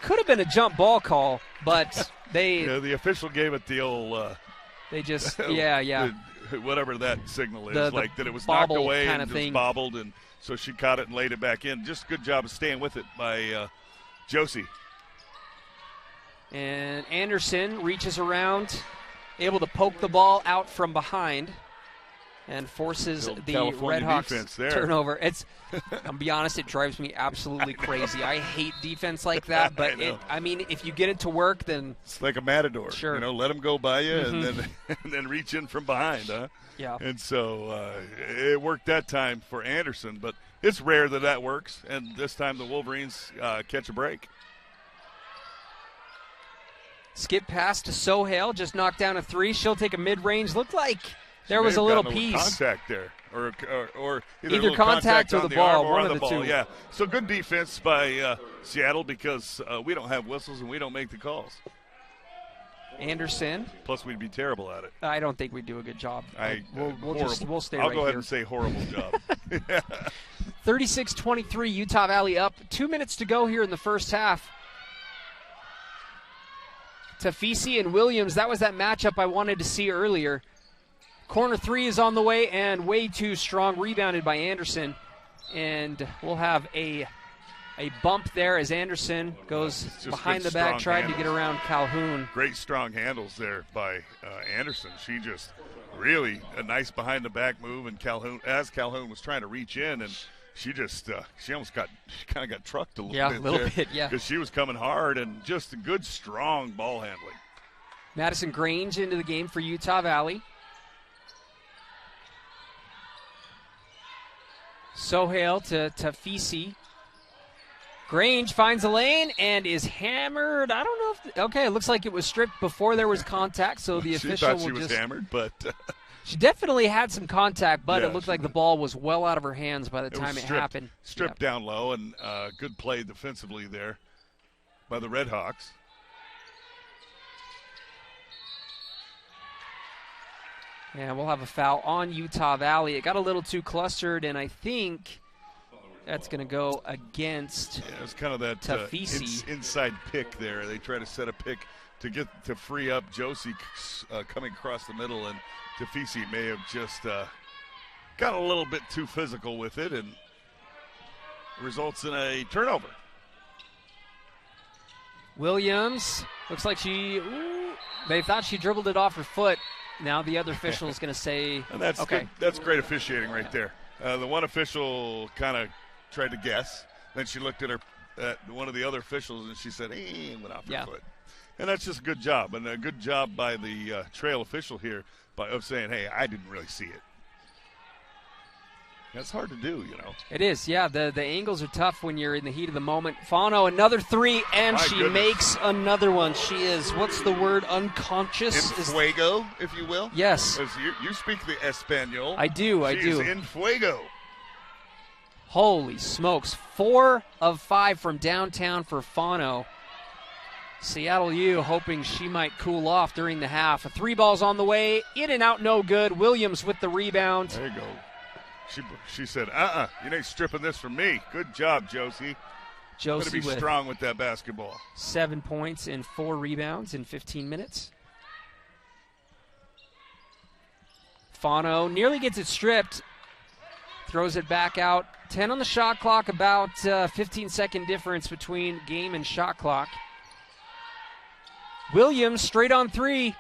Could have been a jump ball call, but they... Yeah, the official gave it the old... they just, yeah. Whatever that signal is, that it was knocked away kind and of thing. Just bobbled, and so she caught it and laid it back in. Just a good job of staying with it by Josie. And Anderson reaches around, able to poke the ball out from behind and forces the Redhawks turnover. I'll be honest, it drives me absolutely crazy. I hate defense like that, but if you get it to work, then it's like a matador. Sure, let them go by you and then reach in from behind, huh? Yeah. And so it worked that time for Anderson, but it's rare that works. And this time the Wolverines catch a break. Skip pass to Sohail, just knocked down a three. She'll take a mid-range. Looked like there was a little piece. Contact there, or either contact or the ball, one of the two. Yeah. So good defense by Seattle because we don't have whistles and we don't make the calls. Anderson. Plus, we'd be terrible at it. I don't think we'd do a good job. We'll stay I'll right go ahead here. and say horrible job. 36-23, Utah Valley up. 2 minutes to go here in the first half. Tafisi and Williams, that was that matchup I wanted to see earlier. Corner three is on the way and way too strong, rebounded by Anderson. And we'll have a A bump there as Anderson goes behind the back, tried to get around Calhoun. Great strong handles there by Anderson. She just really a nice behind the back move, and Calhoun was trying to reach in, and she just she kind of got trucked a little bit. Yeah, a little bit, yeah. Because she was coming hard, and just a good strong ball handling. Madison Grange into the game for Utah Valley. Sohail to Tafisi. Grange finds a lane and is hammered. I don't know if okay, it looks like it was stripped before there was contact, so the official will she was hammered, but she definitely had some contact, but yeah, it looked like the ball was well out of her hands by the time it happened. Stripped down low, and good play defensively there by the Red Hawks. And we'll have a foul on Utah Valley. It got a little too clustered, and I think that's going to go against Yeah, it's kind of that Tafisi. Inside pick there. They try to set a pick to free up Josie coming across the middle, and Tafisi may have just got a little bit too physical with it, and results in a turnover. Williams looks like they thought she dribbled it off her foot. Now the other official is going to say, and that's okay. good. That's great officiating right there. The one official kind of tried to guess. Then she looked at one of the other officials, and she said, hey, it went off her foot. And that's just a good job. And a good job by the trail official here of saying, hey, I didn't really see it. That's hard to do, you know. It is, yeah. The angles are tough when you're in the heat of the moment. Fano, another three, and she makes another one. She is, what's the word, unconscious? In fuego, if you will. Yes. You speak the Espanol. I do. She is in fuego. Holy smokes. 4 of 5 from downtown for Fano. Seattle U hoping she might cool off during the half. 3 balls on the way, in and out, no good. Williams with the rebound. There you go. She said, you ain't stripping this from me. Good job, Josie. Josie going to be strong with that basketball. 7 points and 4 rebounds in 15 minutes. Fano nearly gets it stripped. Throws it back out. 10 on the shot clock, about 15-second difference between game and shot clock. Williams straight on 3.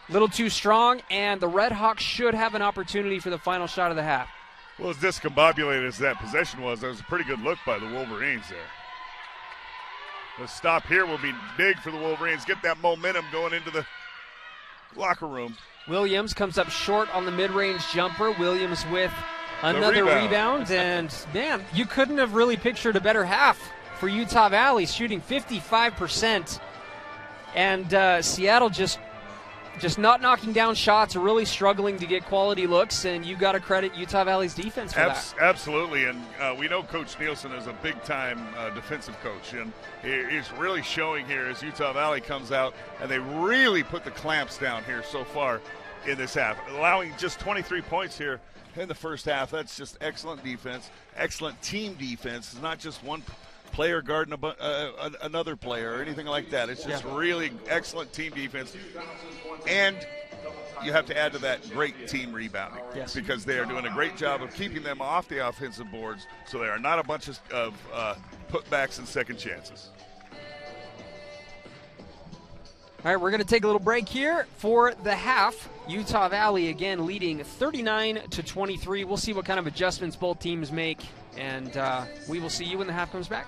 Little too strong, and the Red Hawks should have an opportunity for the final shot of the half. Well, as discombobulated as that possession was, that was a pretty good look by the Wolverines there. The stop here will be big for the Wolverines. Get that momentum going into the locker room. Williams comes up short on the mid-range jumper. Williams with another rebound. And, man, you couldn't have really pictured a better half for Utah Valley, shooting 55%. And Seattle just not knocking down shots, really struggling to get quality looks, and you got to credit Utah Valley's defense for that. Absolutely, and we know Coach Nielsen is a big-time defensive coach, and it's really showing here as Utah Valley comes out, and they really put the clamps down here so far in this half, allowing just 23 points here in the first half. That's just excellent defense, excellent team defense. It's not just one player guarding another player or anything like that. It's just really excellent team defense. And you have to add to that great team rebounding because they are doing a great job of keeping them off the offensive boards so they are not a bunch of putbacks and second chances. All right, we're going to take a little break here for the half. Utah Valley again leading 39-23. We'll see what kind of adjustments both teams make, and we will see you when the half comes back.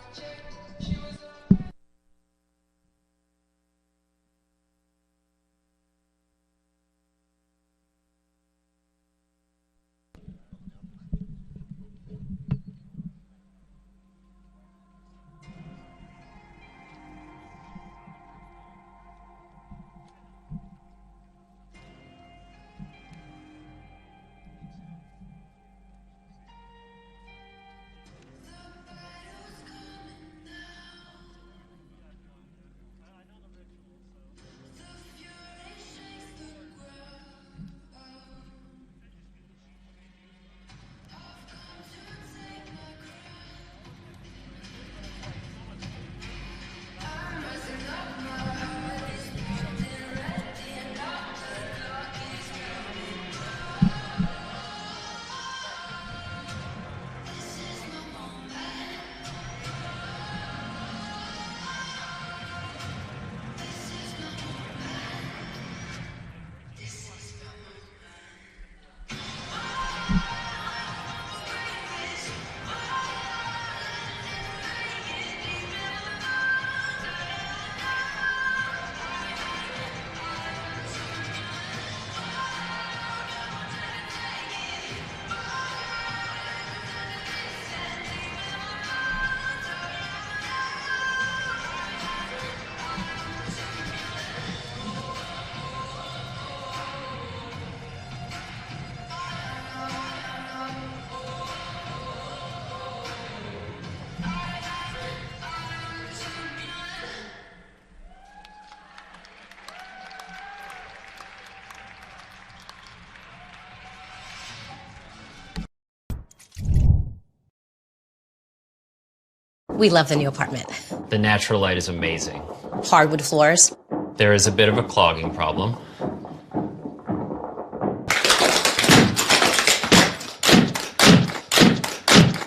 We love the new apartment. The natural light is amazing. Hardwood floors. There is a bit of a clogging problem.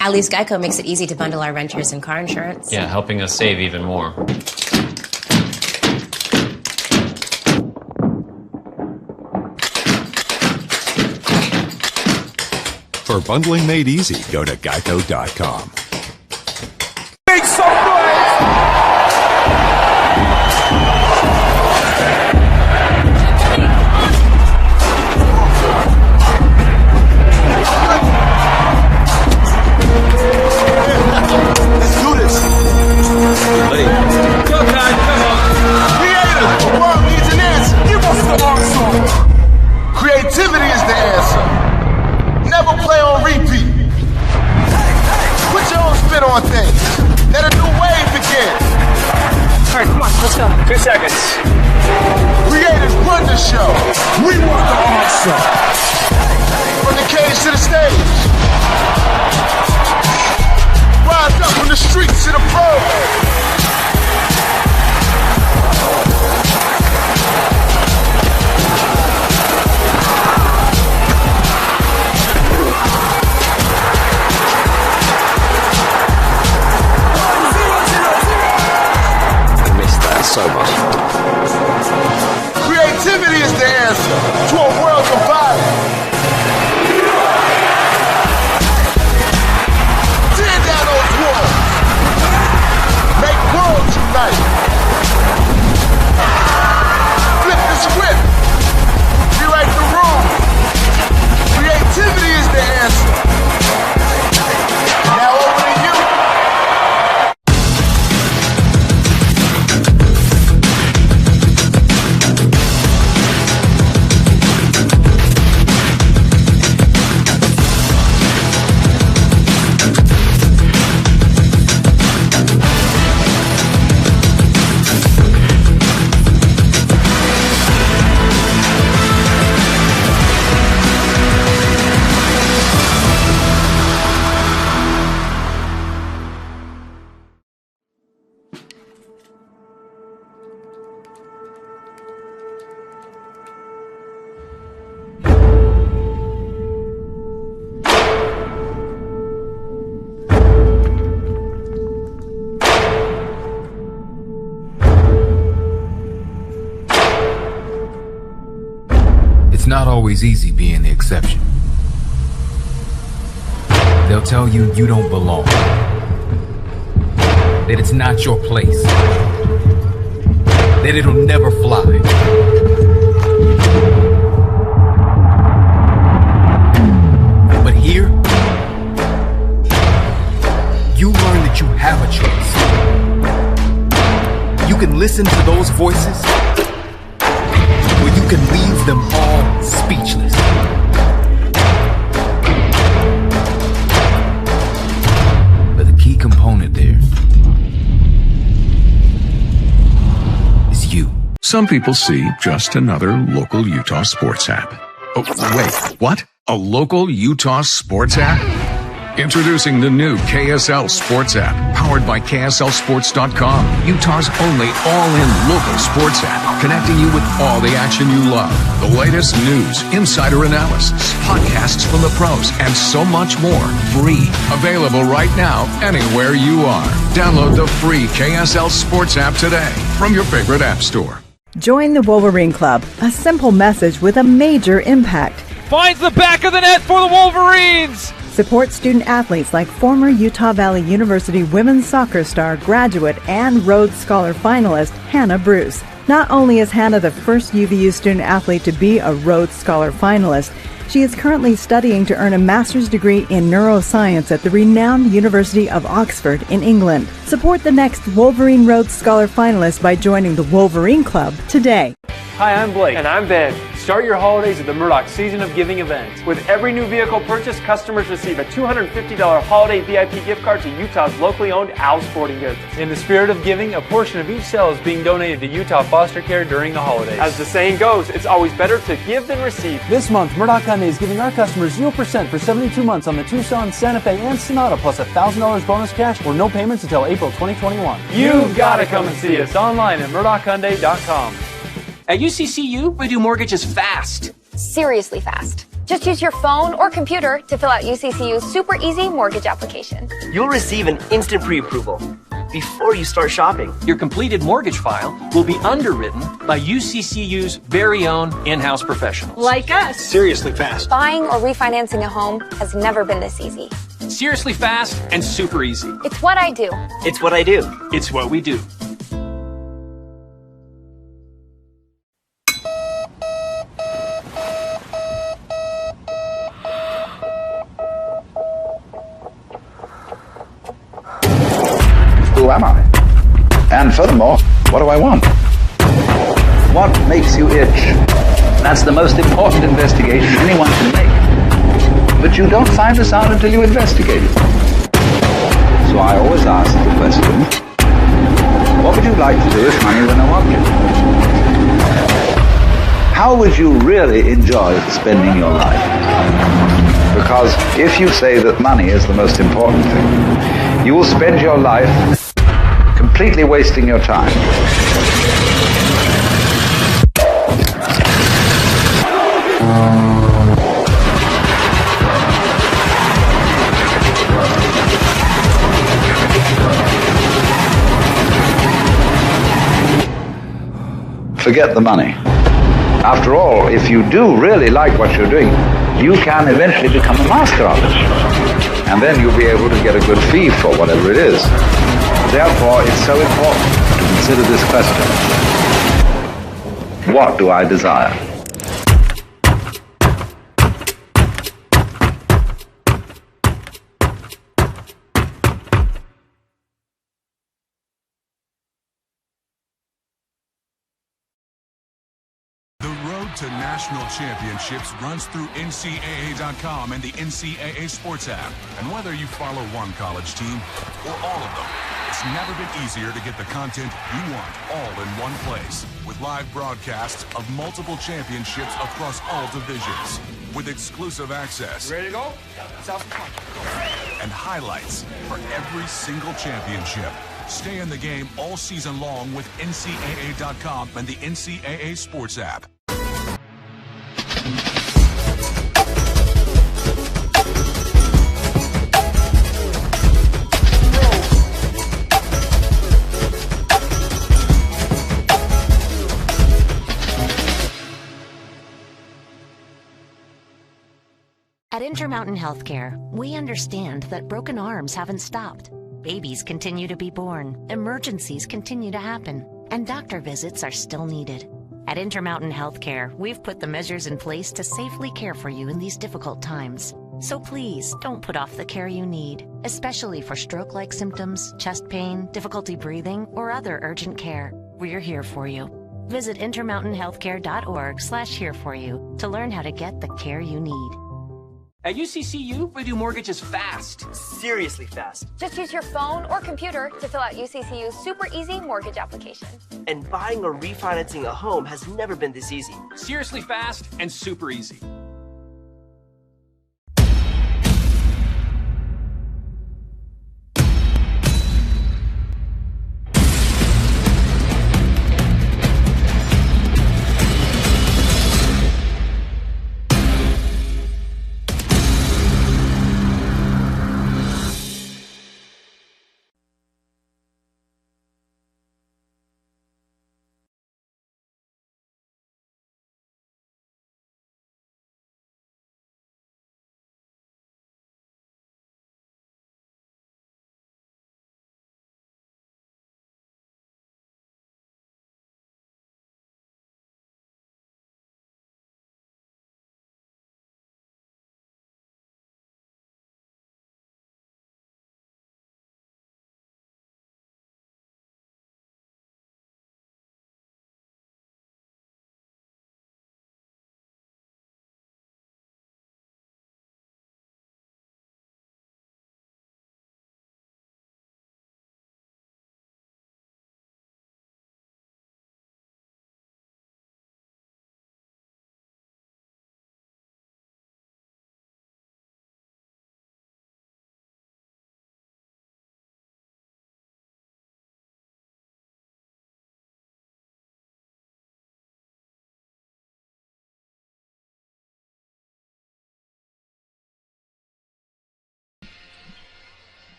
At least Geico makes it easy to bundle our renters and car insurance. Yeah, helping us save even more. For bundling made easy, go to geico.com. Make some noise! Let's do this. Go, guys, come on. Creative, the world needs an answer. Give us the answer. Creativity is the answer. Never play on repeat. Put your own spin on things. Let a new wave begin. All right, come on, let's go. 2 seconds. Creators run the show. We want the answer. From the cage to the stage. Rise up from the streets to the pros. So much. Creativity is the answer to a world divided. Tear down those walls. Make worlds unite. Flip the script. Rewrite the rules. Creativity is the answer. Now over to you. It's not always easy being the exception. They'll tell you you don't belong, that it's not your place, that it'll never fly. But here, you learn that you have a choice. You can listen to those voices, or you can leave them all speechless. But the key component there is you. Some people see just another local Utah sports app. Oh, wait, what? A local Utah sports app? Introducing the new KSL Sports app, powered by KSLSports.com, Utah's only all-in local sports app, connecting you with all the action you love, the latest news, insider analysis, podcasts from the pros, and so much more, free. Available right now, anywhere you are. Download the free KSL Sports app today from your favorite app store. Join the Wolverine Club, a simple message with a major impact. Finds the back of the net for the Wolverines! Support student athletes like former Utah Valley University women's soccer star, graduate, and Rhodes Scholar finalist Hannah Bruce. Not only is Hannah the first UVU student athlete to be a Rhodes Scholar finalist, she is currently studying to earn a master's degree in neuroscience at the renowned University of Oxford in England. Support the next Wolverine Rhodes Scholar finalist by joining the Wolverine Club today. Hi, I'm Blake. And I'm Ben. Start your holidays at the Murdoch Season of Giving event. With every new vehicle purchase, customers receive a $250 holiday VIP gift card to Utah's locally owned Al Sporting Goods. In the spirit of giving, a portion of each sale is being donated to Utah foster care during the holidays. As the saying goes, it's always better to give than receive. This month, Murdoch Hyundai is giving our customers 0% for 72 months on the Tucson, Santa Fe, and Sonata, plus $1,000 bonus cash or no payments until April 2021. You've got to come and see us online at murdochhyundai.com. At UCCU, we do mortgages fast. Seriously fast. Just use your phone or computer to fill out UCCU's super easy mortgage application. You'll receive an instant pre-approval before you start shopping. Your completed mortgage file will be underwritten by UCCU's very own in-house professionals. Like us. Seriously fast. Buying or refinancing a home has never been this easy. Seriously fast and super easy. It's what I do. It's what I do. It's what we do. Who am I? And furthermore, what do I want? What makes you itch? That's the most important investigation anyone can make. But you don't find this out until you investigate it. So I always ask the question, what would you like to do if money were no object? How would you really enjoy spending your life? Because if you say that money is the most important thing, you will spend your life completely wasting your time. Forget the money. After all, if you do really like what you're doing, you can eventually become a master of it. And then you'll be able to get a good fee for whatever it is. Therefore, it's so important to consider this question. What do I desire? To national championships runs through NCAA.com and the NCAA Sports app. And whether you follow one college team or all of them, it's never been easier to get the content you want all in one place. With live broadcasts of multiple championships across all divisions. With exclusive access. Ready to go? And highlights for every single championship. Stay in the game all season long with NCAA.com and the NCAA Sports app. At Intermountain Healthcare, we understand that broken arms haven't stopped. Babies continue to be born, emergencies continue to happen, and doctor visits are still needed. At Intermountain Healthcare, we've put the measures in place to safely care for you in these difficult times. So please, don't put off the care you need, especially for stroke-like symptoms, chest pain, difficulty breathing, or other urgent care. We're here for you. Visit intermountainhealthcare.org/here-for-you to learn how to get the care you need. At UCCU, we do mortgages fast. Seriously fast. Just use your phone or computer to fill out UCCU's super easy mortgage application. And buying or refinancing a home has never been this easy. Seriously fast and super easy.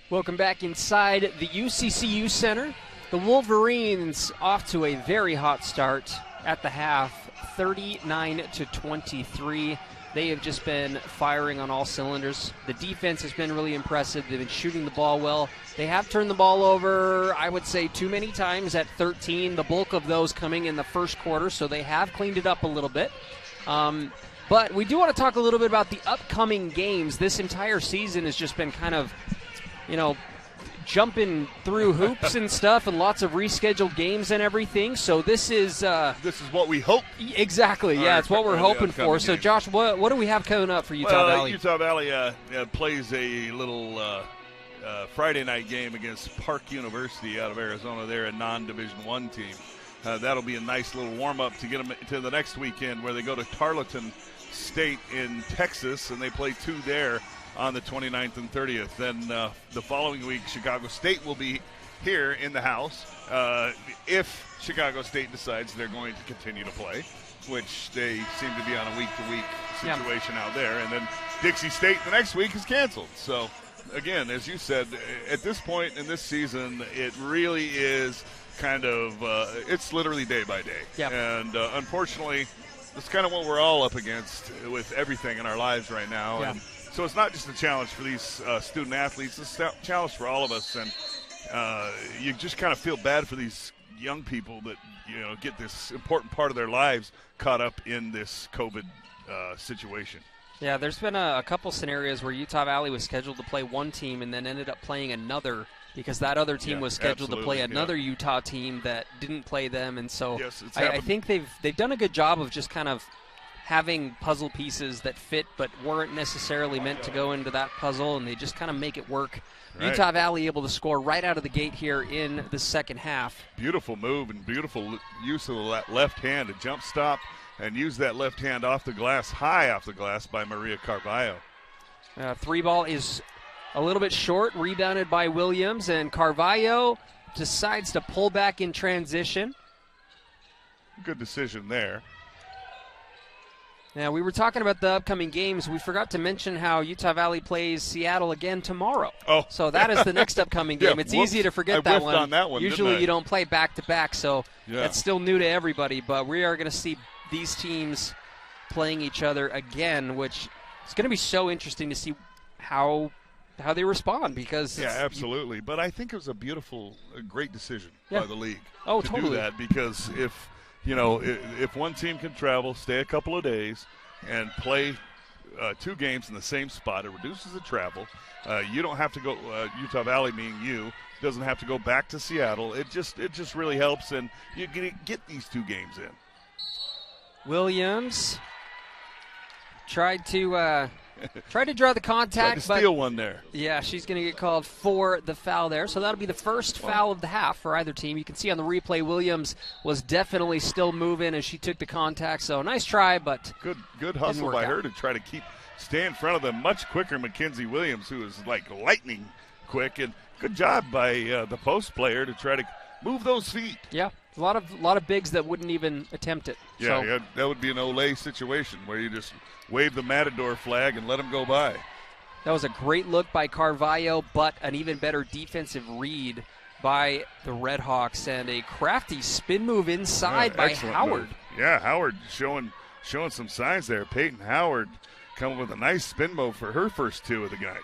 Welcome back inside the UCCU Center. The Wolverines off to a very hot start at the half, 39-23. They have just been firing on all cylinders. The defense has been really impressive. They've been shooting the ball well. They have turned the ball over, I would say, too many times at 13, the bulk of those coming in the first quarter, so they have cleaned it up a little bit. But we do want to talk a little bit about the upcoming games. This entire season has just been kind of, jumping through hoops and stuff, and lots of rescheduled games and everything. So this is what we hope. Exactly. Yeah, it's what we're hoping for. So Josh, what do we have coming up for Utah Valley? Utah Valley plays a little Friday night game against Park University out of Arizona. They're a non-Division I team. That'll be a nice little warm-up to get them to the next weekend, where they go to Tarleton State in Texas, and they play 2 there on the 29th and 30th. Then the following week, Chicago State will be here in the house if Chicago State decides they're going to continue to play, which they seem to be on a week-to-week situation out there. And then Dixie State the next week is canceled. So, again, as you said, at this point in this season, it really is kind of it's literally day by day. Yep. And unfortunately, that's kind of what we're all up against with everything in our lives right now. Yeah. And so it's not just a challenge for these student athletes, it's a challenge for all of us. And you just kind of feel bad for these young people that, get this important part of their lives caught up in this COVID situation. Yeah, there's been a couple scenarios where Utah Valley was scheduled to play one team and then ended up playing another because that other team was scheduled to play another Utah team that didn't play them. And so I think they've done a good job of just kind of having puzzle pieces that fit but weren't necessarily meant to go into that puzzle, and they just kind of make it work. Right. Utah Valley able to score right out of the gate here in the second half. Beautiful move and beautiful use of that left hand, a jump stop, and use that left hand off the glass, high off the glass by Maria Carvalho. Three ball is a little bit short, rebounded by Williams, and Carvalho decides to pull back in transition. Good decision there. Now, we were talking about the upcoming games. We forgot to mention how Utah Valley plays Seattle again tomorrow. Oh. So that is the next upcoming game. It's easy to forget that one. On that one. Usually you don't play back-to-back, so that's still new to everybody. But we are going to see these teams playing each other again, which is going to be so interesting to see how they respond, because absolutely. But I think it was a great decision by the league to do that, because if one team can travel, stay a couple of days, and play 2 games in the same spot, it reduces the travel. You don't have to go. Utah Valley, meaning you, doesn't have to go back to Seattle. It just really helps, and you get these 2 games in. Williams tried to draw the contact. Tried to steal one there. Yeah, she's going to get called for the foul there. So that'll be the first foul of the half for either team. You can see on the replay Williams was definitely still moving as she took the contact. So nice try, but good hustle by her to try to stay in front of the much quicker Mackenzie Williams, who is like lightning quick, and good job by the post player to try to move those feet. Yeah. A lot of bigs that wouldn't even attempt it. Yeah, that would be an Olay situation where you just wave the Matador flag and let them go by. That was a great look by Carvalho, but an even better defensive read by the Redhawks, and a crafty spin move inside by Howard. Move. Yeah, Howard showing some signs there. Peyton Howard coming with a nice spin move for her first 2 of the night.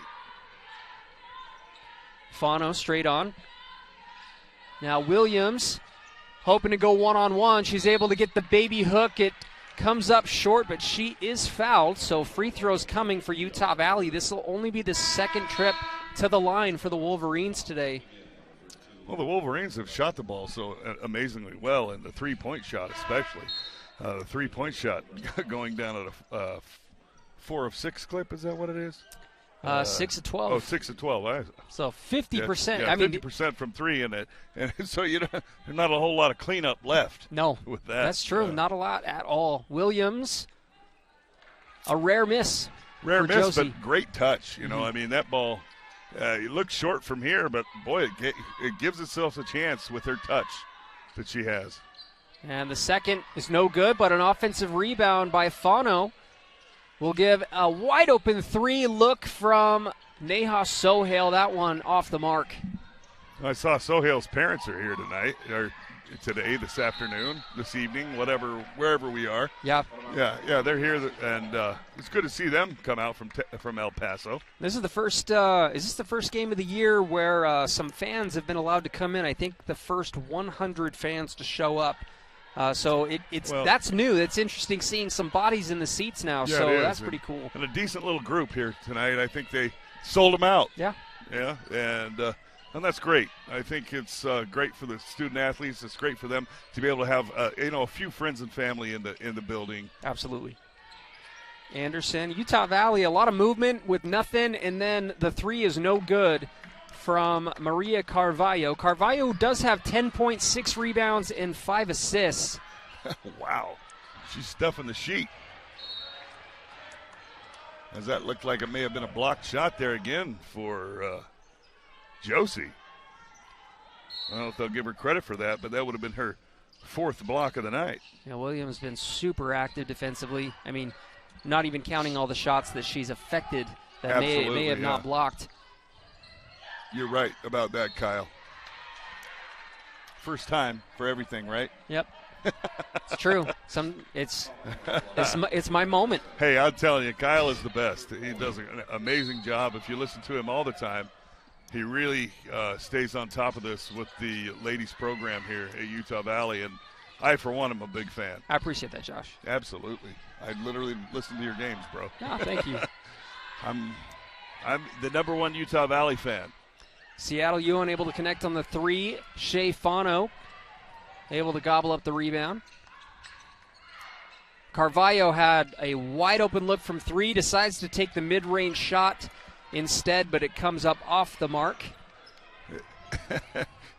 Fano straight on. Now Williams hoping to go one-on-one. She's able to get the baby hook. It comes up short, but she is fouled, so free throws coming for Utah Valley. This will only be the second trip to the line for the Wolverines today. Well, the Wolverines have shot the ball so amazingly well, and the three-point shot especially. The three-point shot going down at a 4 of 6 clip. Is that what it is? 6 of 12. Oh, 6 of 12. So 50%. Yeah, 50% from 3 in it, and so there's not a whole lot of cleanup left. No, with that. That's true. Not a lot at all. Williams, a rare miss. Rare miss, Josie. But great touch. I mean, that ball. It looks short from here, but boy, it gives itself a chance with her touch that she has. And the second is no good, but an offensive rebound by Fano will give a wide-open 3 look from Neha Sohail, that one off the mark. I saw Sohail's parents are here tonight, or today, this afternoon, this evening, wherever we are. Yeah. Yeah, they're here, and it's good to see them come out from El Paso. This is the first. Is this the first game of the year where some fans have been allowed to come in? I think the first 100 fans to show up. So that's new. It's interesting seeing some bodies in the seats now. Yeah, so that's pretty cool. And a decent little group here tonight. I think they sold them out. Yeah. Yeah, and that's great. I think it's great for the student athletes. It's great for them to be able to have a few friends and family in the building. Absolutely. Anderson, Utah Valley, a lot of movement with nothing, and then the three is no good from Maria Carvalho. Carvalho does have 10.6 rebounds and 5 assists. Wow. She's stuffing the sheet. As that looked like it may have been a blocked shot there again for Josie. I don't know if they'll give her credit for that, but that would have been her 4th block of the night. Yeah, Williams been super active defensively. I mean, not even counting all the shots that she's affected that may have not blocked. You're right about that, Kyle. First time for everything, right? Yep. It's true. It's my moment. Hey, I'm telling you, Kyle is the best. He does an amazing job. If you listen to him all the time, he really stays on top of this with the ladies program here at Utah Valley, and I, for one, am a big fan. I appreciate that, Josh. Absolutely. I literally listen to your games, bro. Oh, thank you. I'm the #1 Utah Valley fan. Seattle U unable to connect on the 3. Shea Fano able to gobble up the rebound. Carvalho had a wide open look from 3, decides to take the mid-range shot instead, but it comes up off the mark.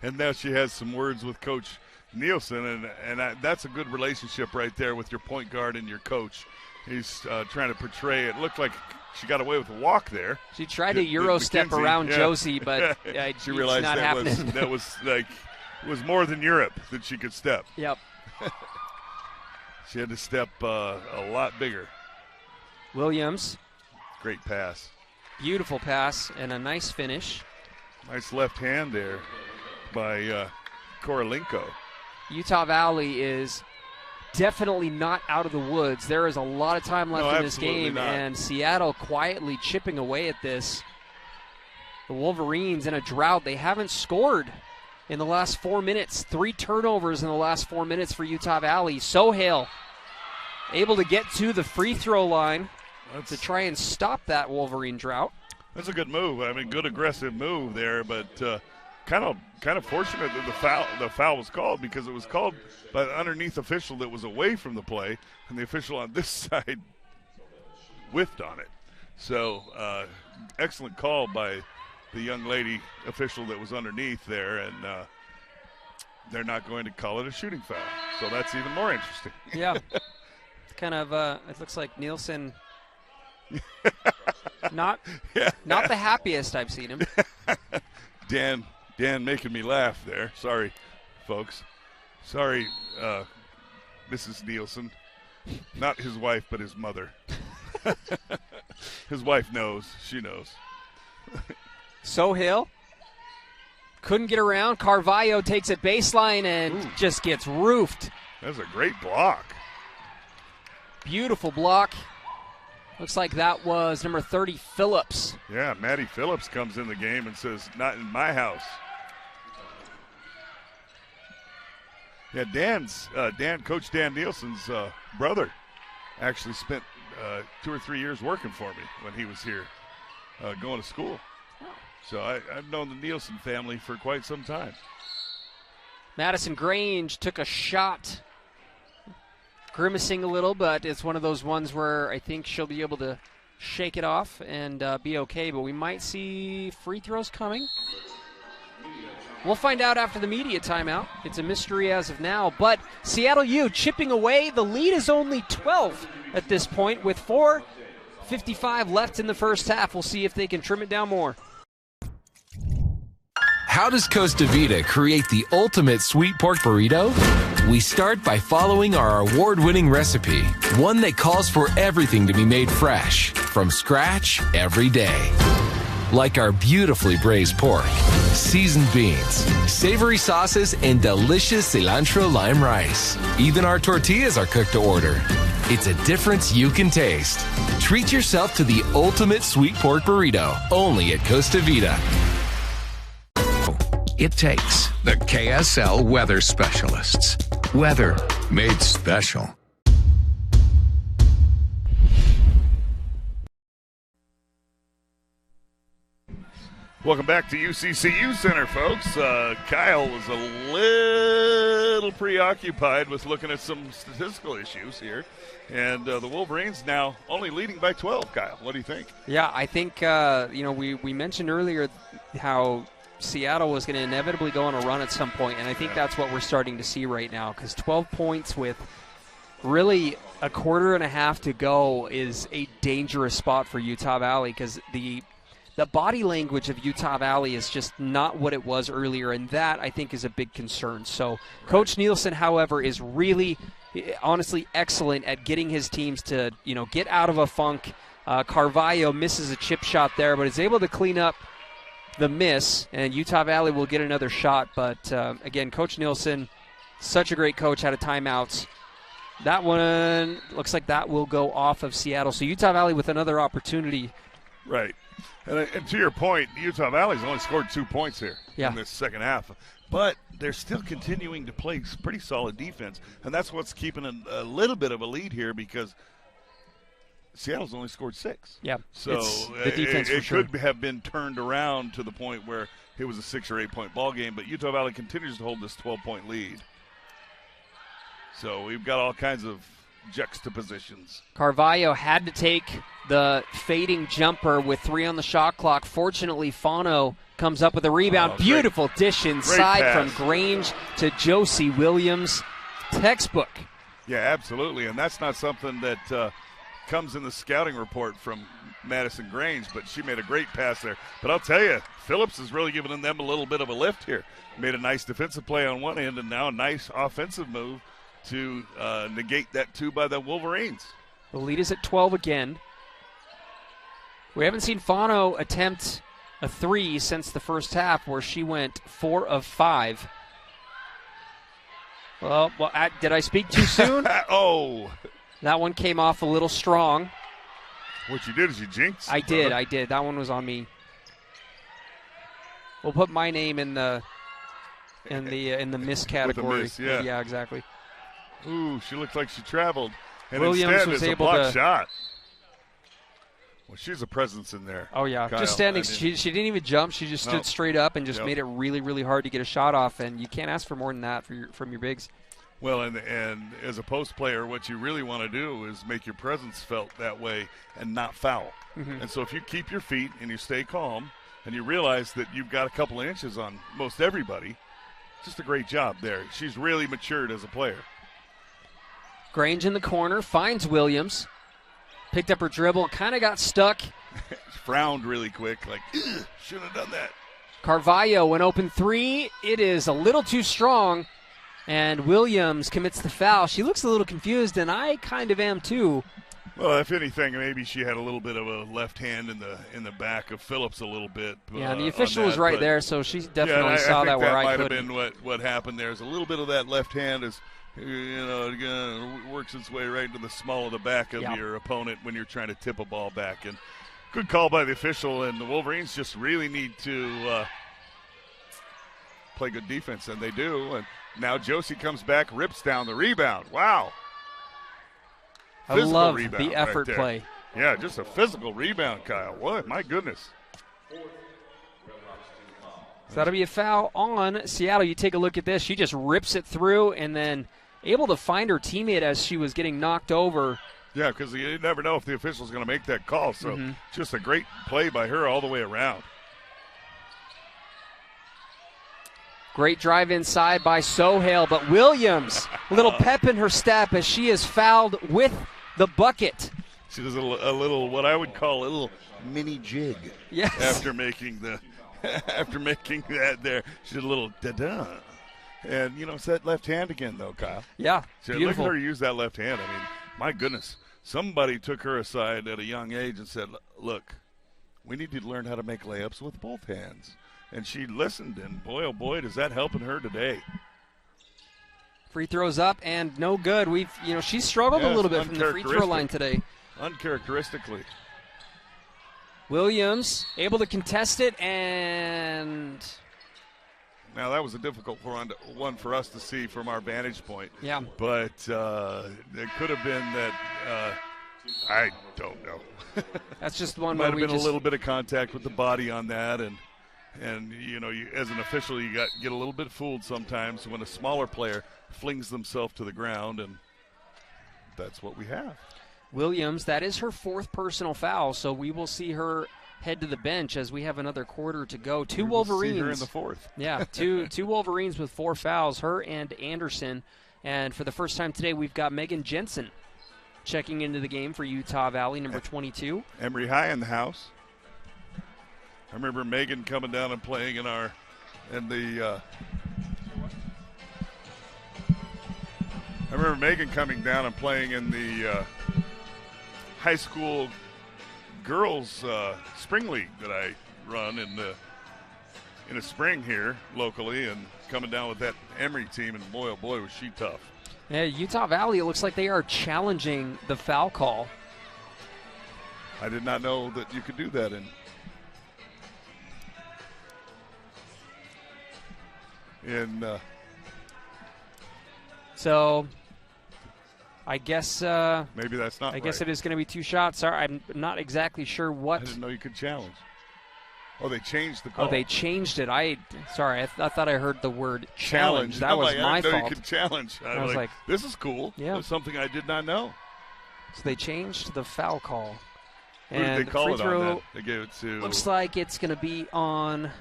And now she has some words with Coach Nielsen, and that's a good relationship right there with your point guard and your coach. He's trying to portray it. Looked like she got away with a walk there. She tried to Euro step around Josie, but she realized not happening. that was like it was more than Europe that she could step. Yep. She had to step a lot bigger. Williams. Great pass. Beautiful pass and a nice finish. Nice left hand there by Korolenko. Utah Valley is definitely not out of the woods. There is a lot of time left in this game, and Seattle quietly chipping away at this. The Wolverines in a drought. They haven't scored in the last 4 minutes. 3 turnovers in the last 4 minutes for Utah Valley. Sohail able to get to the free throw line to try and stop that Wolverine drought. That's a good move. I mean, good aggressive move there, but kind of fortunate that the foul was called, because it was called by the underneath official that was away from the play, and the official on this side whiffed on it. So excellent call by the young lady official that was underneath there, and they're not going to call it a shooting foul. So that's even more interesting. Yeah. Kind of, it looks like Nielsen not the happiest I've seen him. Dan making me laugh there. Sorry, folks. Sorry, Mrs. Nielsen. Not his wife, but his mother. His wife knows. She knows. Sohail couldn't get around. Carvalho takes it baseline and just gets roofed. That's a great block. Beautiful block. Looks like that was number 30, Phillips. Yeah, Maddie Phillips comes in the game and says, "Not in my house." Yeah, Coach Dan Nielsen's brother actually spent 2 or 3 years working for me when he was here going to school. So I've known the Nielsen family for quite some time. Madison Grange took a shot, grimacing a little, but it's one of those ones where I think she'll be able to shake it off and be okay, but we might see free throws coming. We'll find out after the media timeout. It's a mystery as of now, but Seattle U chipping away. The lead is only 12 at this point with 4:55 left in the first half. We'll see if they can trim it down more. How does Costa Vida create the ultimate sweet pork burrito? We start by following our award-winning recipe, one that calls for everything to be made fresh, from scratch every day. like our beautifully braised pork, seasoned beans, savory sauces, and delicious cilantro lime rice. Even our tortillas are cooked to order. It's a difference you can taste. Treat yourself to the ultimate sweet pork burrito, only at Costa Vida. It takes the KSL weather specialists. Weather made special. Welcome back to UCCU Center, folks. Kyle was a little preoccupied with looking at some statistical issues here. And the Wolverines now only leading by 12, Kyle. What do you think? Yeah, I think, we mentioned earlier how Seattle was going to inevitably go on a run at some point, and I think that's what we're starting to see right now, because 12 points with really a quarter and a half to go is a dangerous spot for Utah Valley, because the body language of Utah Valley is just not what it was earlier, and that, I think, is a big concern. So Coach Nielsen, however, is really, honestly, excellent at getting his teams to, get out of a funk. Carvalho misses a chip shot there, but is able to clean up the miss, and Utah Valley will get another shot. But, again, Coach Nielsen, such a great coach out of timeouts. That one looks like that will go off of Seattle. So Utah Valley with another opportunity. Right. And to your point, Utah Valley's only scored 2 points here in this second half. But they're still continuing to play pretty solid defense. And that's what's keeping a little bit of a lead here, because Seattle's only scored 6. Yeah. So the defense it sure could have been turned around to the point where it was a 6 or 8 point ball game. But Utah Valley continues to hold this 12-point lead. So we've got all kinds of juxtapositions. Carvalho had to take the fading jumper with 3 on the shot clock. Fortunately, Fano comes up with a rebound. Beautiful dish inside from Grange to Josie Williams. Textbook. Yeah, absolutely. And that's not something that comes in the scouting report from Madison Grange, but she made a great pass there. But I'll tell you, Phillips is really giving them a little bit of a lift here. Made a nice defensive play on one end, and now a nice offensive move to negate that 2 by the Wolverines. The lead is at 12 again. We haven't seen Fano attempt a 3 since the first half, where she went 4 of 5. Well, did I speak too soon? Oh. That one came off a little strong. What you did is you jinxed. I did. That one was on me. We'll put my name in the miss category. With the miss, yeah, exactly. Ooh, she looked like she traveled. And Williams instead, was it's able a blocked to shot. Well, she's a presence in there. Oh, yeah. Kyle. Just standing. She didn't even jump. She just stood straight up and just made it really, really hard to get a shot off. And you can't ask for more than that from your bigs. Well, and as a post player, what you really want to do is make your presence felt that way and not foul. Mm-hmm. And so if you keep your feet and you stay calm and you realize that you've got a couple of inches on most everybody, just a great job there. She's really matured as a player. Grange in the corner, finds Williams. Picked up her dribble, kind of got stuck. Frowned really quick, like, shouldn't have done that. Carvalho, an open 3. It is a little too strong, and Williams commits the foul. She looks a little confused, and I kind of am too. Well, if anything, maybe she had a little bit of a left hand in the back of Phillips a little bit. Yeah, and the official was right there, so she definitely saw that where I couldn't. That might have been what happened there. Is a little bit of that left hand is, it works its way right into the small of the back of your opponent when you're trying to tip a ball back. And good call by the official, and the Wolverines just really need to play good defense, and they do. And now Josie comes back, rips down the rebound. Wow. I love the effort play. Yeah, just a physical rebound, Kyle. What? My goodness. So that'll be a foul on Seattle. You take a look at this. She just rips it through and then able to find her teammate as she was getting knocked over. Yeah, because you never know if the official's going to make that call. So just a great play by her all the way around. Great drive inside by Sohail, but Williams, a little pep in her step as she is fouled with the bucket. She does a little, what I would call a little mini jig. Yes. After making that there. She did a little da-da. And, it's that left hand again, though, Kyle. Yeah, so beautiful. Look at her use that left hand. I mean, my goodness. Somebody took her aside at a young age and said, look, we need to learn how to make layups with both hands. And she listened, and boy, oh boy, is that helping her today. Free throws up and no good. She's struggled a little bit from the free throw line today. Uncharacteristically. Williams able to contest it, and now that was a difficult one for us to see from our vantage point. Yeah. But it could have been that I don't know. That's just one might where have been a little bit of contact with the body on that, and as an official, you get a little bit fooled sometimes when a smaller player flings themselves to the ground, and that's what we have. Williams, that is her 4th personal foul, so we will see her head to the bench as we have another quarter to go. Two Wolverines. See her in the 4th. Yeah, two Wolverines with 4 fouls, her and Anderson. And for the first time today, we've got Megan Jensen checking into the game for Utah Valley, number 22. Emory High in the house. I remember Megan coming down and playing I remember Megan coming down and playing in the high school girls spring league that I run in the spring here locally, and coming down with that Emory team, and boy, oh boy, was she tough. Yeah, Utah Valley, it looks like they are challenging the foul call. I did not know that you could do that So I guess maybe that's not. I guess it is going to be 2 shots. Sorry, I'm not exactly sure what. I didn't know you could challenge. Oh, they changed the call. Oh, they changed it. I thought I heard the word challenge. That was my fault. You could challenge. I was like, this is cool. Yeah, that's something I did not know. So they changed the foul call. Who did they call it on that? They gave it to. Looks like it's going to be on.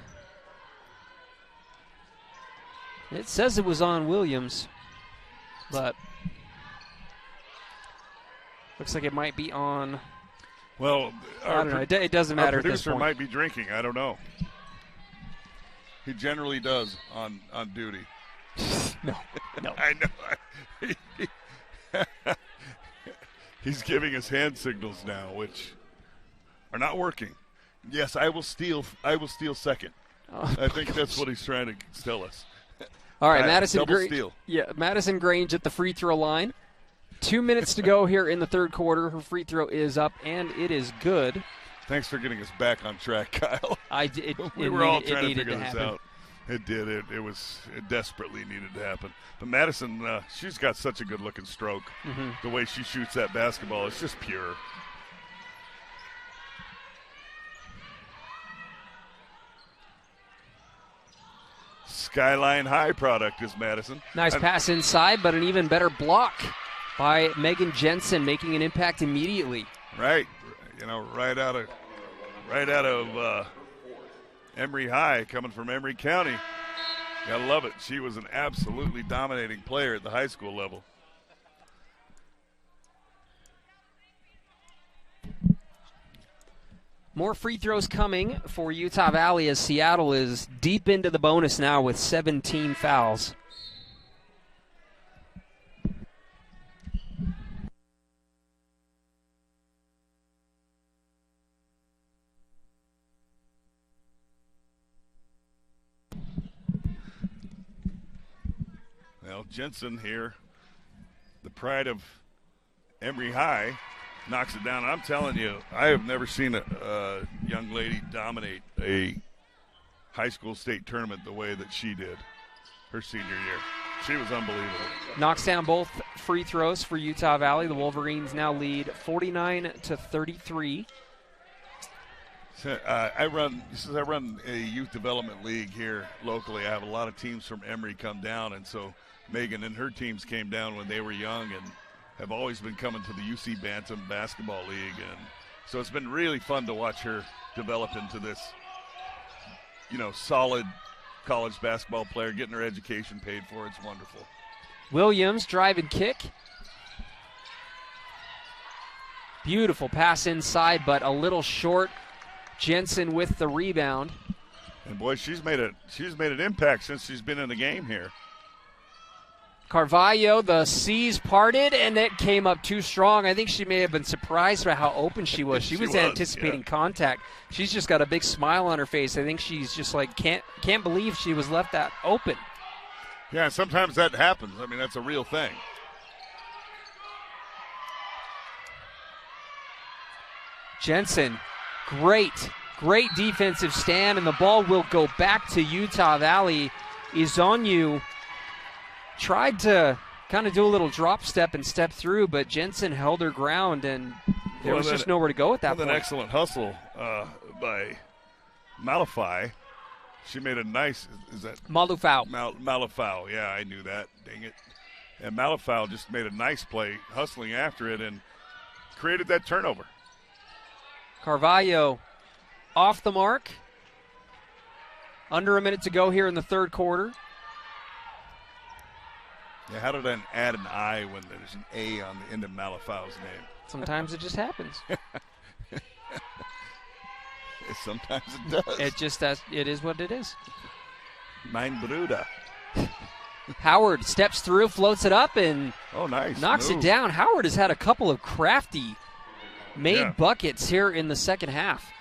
It says it was on Williams, but looks like it might be on. Well, I don't know. It doesn't matter. Our producer at this point. might be drinking. I don't know. He generally does on duty. No. I know. He's giving us hand signals now, which are not working. Yes, I will steal second. Oh, I think that's what he's trying to tell us. All right, Madison Grange. Yeah, Madison Grange at the free throw line. 2 minutes to go here in the third quarter. Her free throw is up, and it is good. Thanks for getting us back on track, Kyle. We were all trying to figure this out. It did. It desperately needed to happen. But Madison, she's got such a good-looking stroke. Mm-hmm. The way she shoots that basketball, it's just pure. Skyline High product is Madison. Nice pass inside, but an even better block by Megan Jensen, making an impact immediately. Right, right out of Emory High, coming from Emory County. Gotta love it. She was an absolutely dominating player at the high school level. More free throws coming for Utah Valley as Seattle is deep into the bonus now with 17 fouls. Well, Jensen here, the pride of Emory High, knocks it down. I'm telling you, I have never seen a young lady dominate a high school state tournament the way that she did her senior year. She was unbelievable. Knocks down both free throws for Utah Valley. The Wolverines now lead 49-33. I run a youth development league here locally. I have a lot of teams from Emory come down, and so Megan and her teams came down when they were young and have always been coming to the UC Bantam Basketball League. And so it's been really fun to watch her develop into this, solid college basketball player, getting her education paid for. It's wonderful. Williams, drive and kick. Beautiful pass inside, but a little short. Jensen with the rebound. And boy, she's made an impact since she's been in the game here. Carvalho, the seas parted, and it came up too strong. I think she may have been surprised by how open she was. She was anticipating contact. She's just got a big smile on her face. I think she's just like, can't believe she was left that open. Yeah, sometimes that happens. I mean, that's a real thing. Jensen, great defensive stand, and the ball will go back to Utah Valley. Izonyu tried to kind of do a little drop step and step through, but Jensen held her ground, and there was just nowhere to go at that point. An excellent hustle by Malafai. She made a nice, is that? Malufau. Malafau, yeah, I knew that, dang it. And Malafau just made a nice play, hustling after it, and created that turnover. Carvalho off the mark. Under a minute to go here in the third quarter. Yeah, how did I add an I when there's an A on the end of Malafau's name? Sometimes it just happens. Sometimes it does. It is what it is. Mein Bruder. Howard steps through, floats it up, and knocks it down. Howard has had a couple of crafty made buckets here in the second half.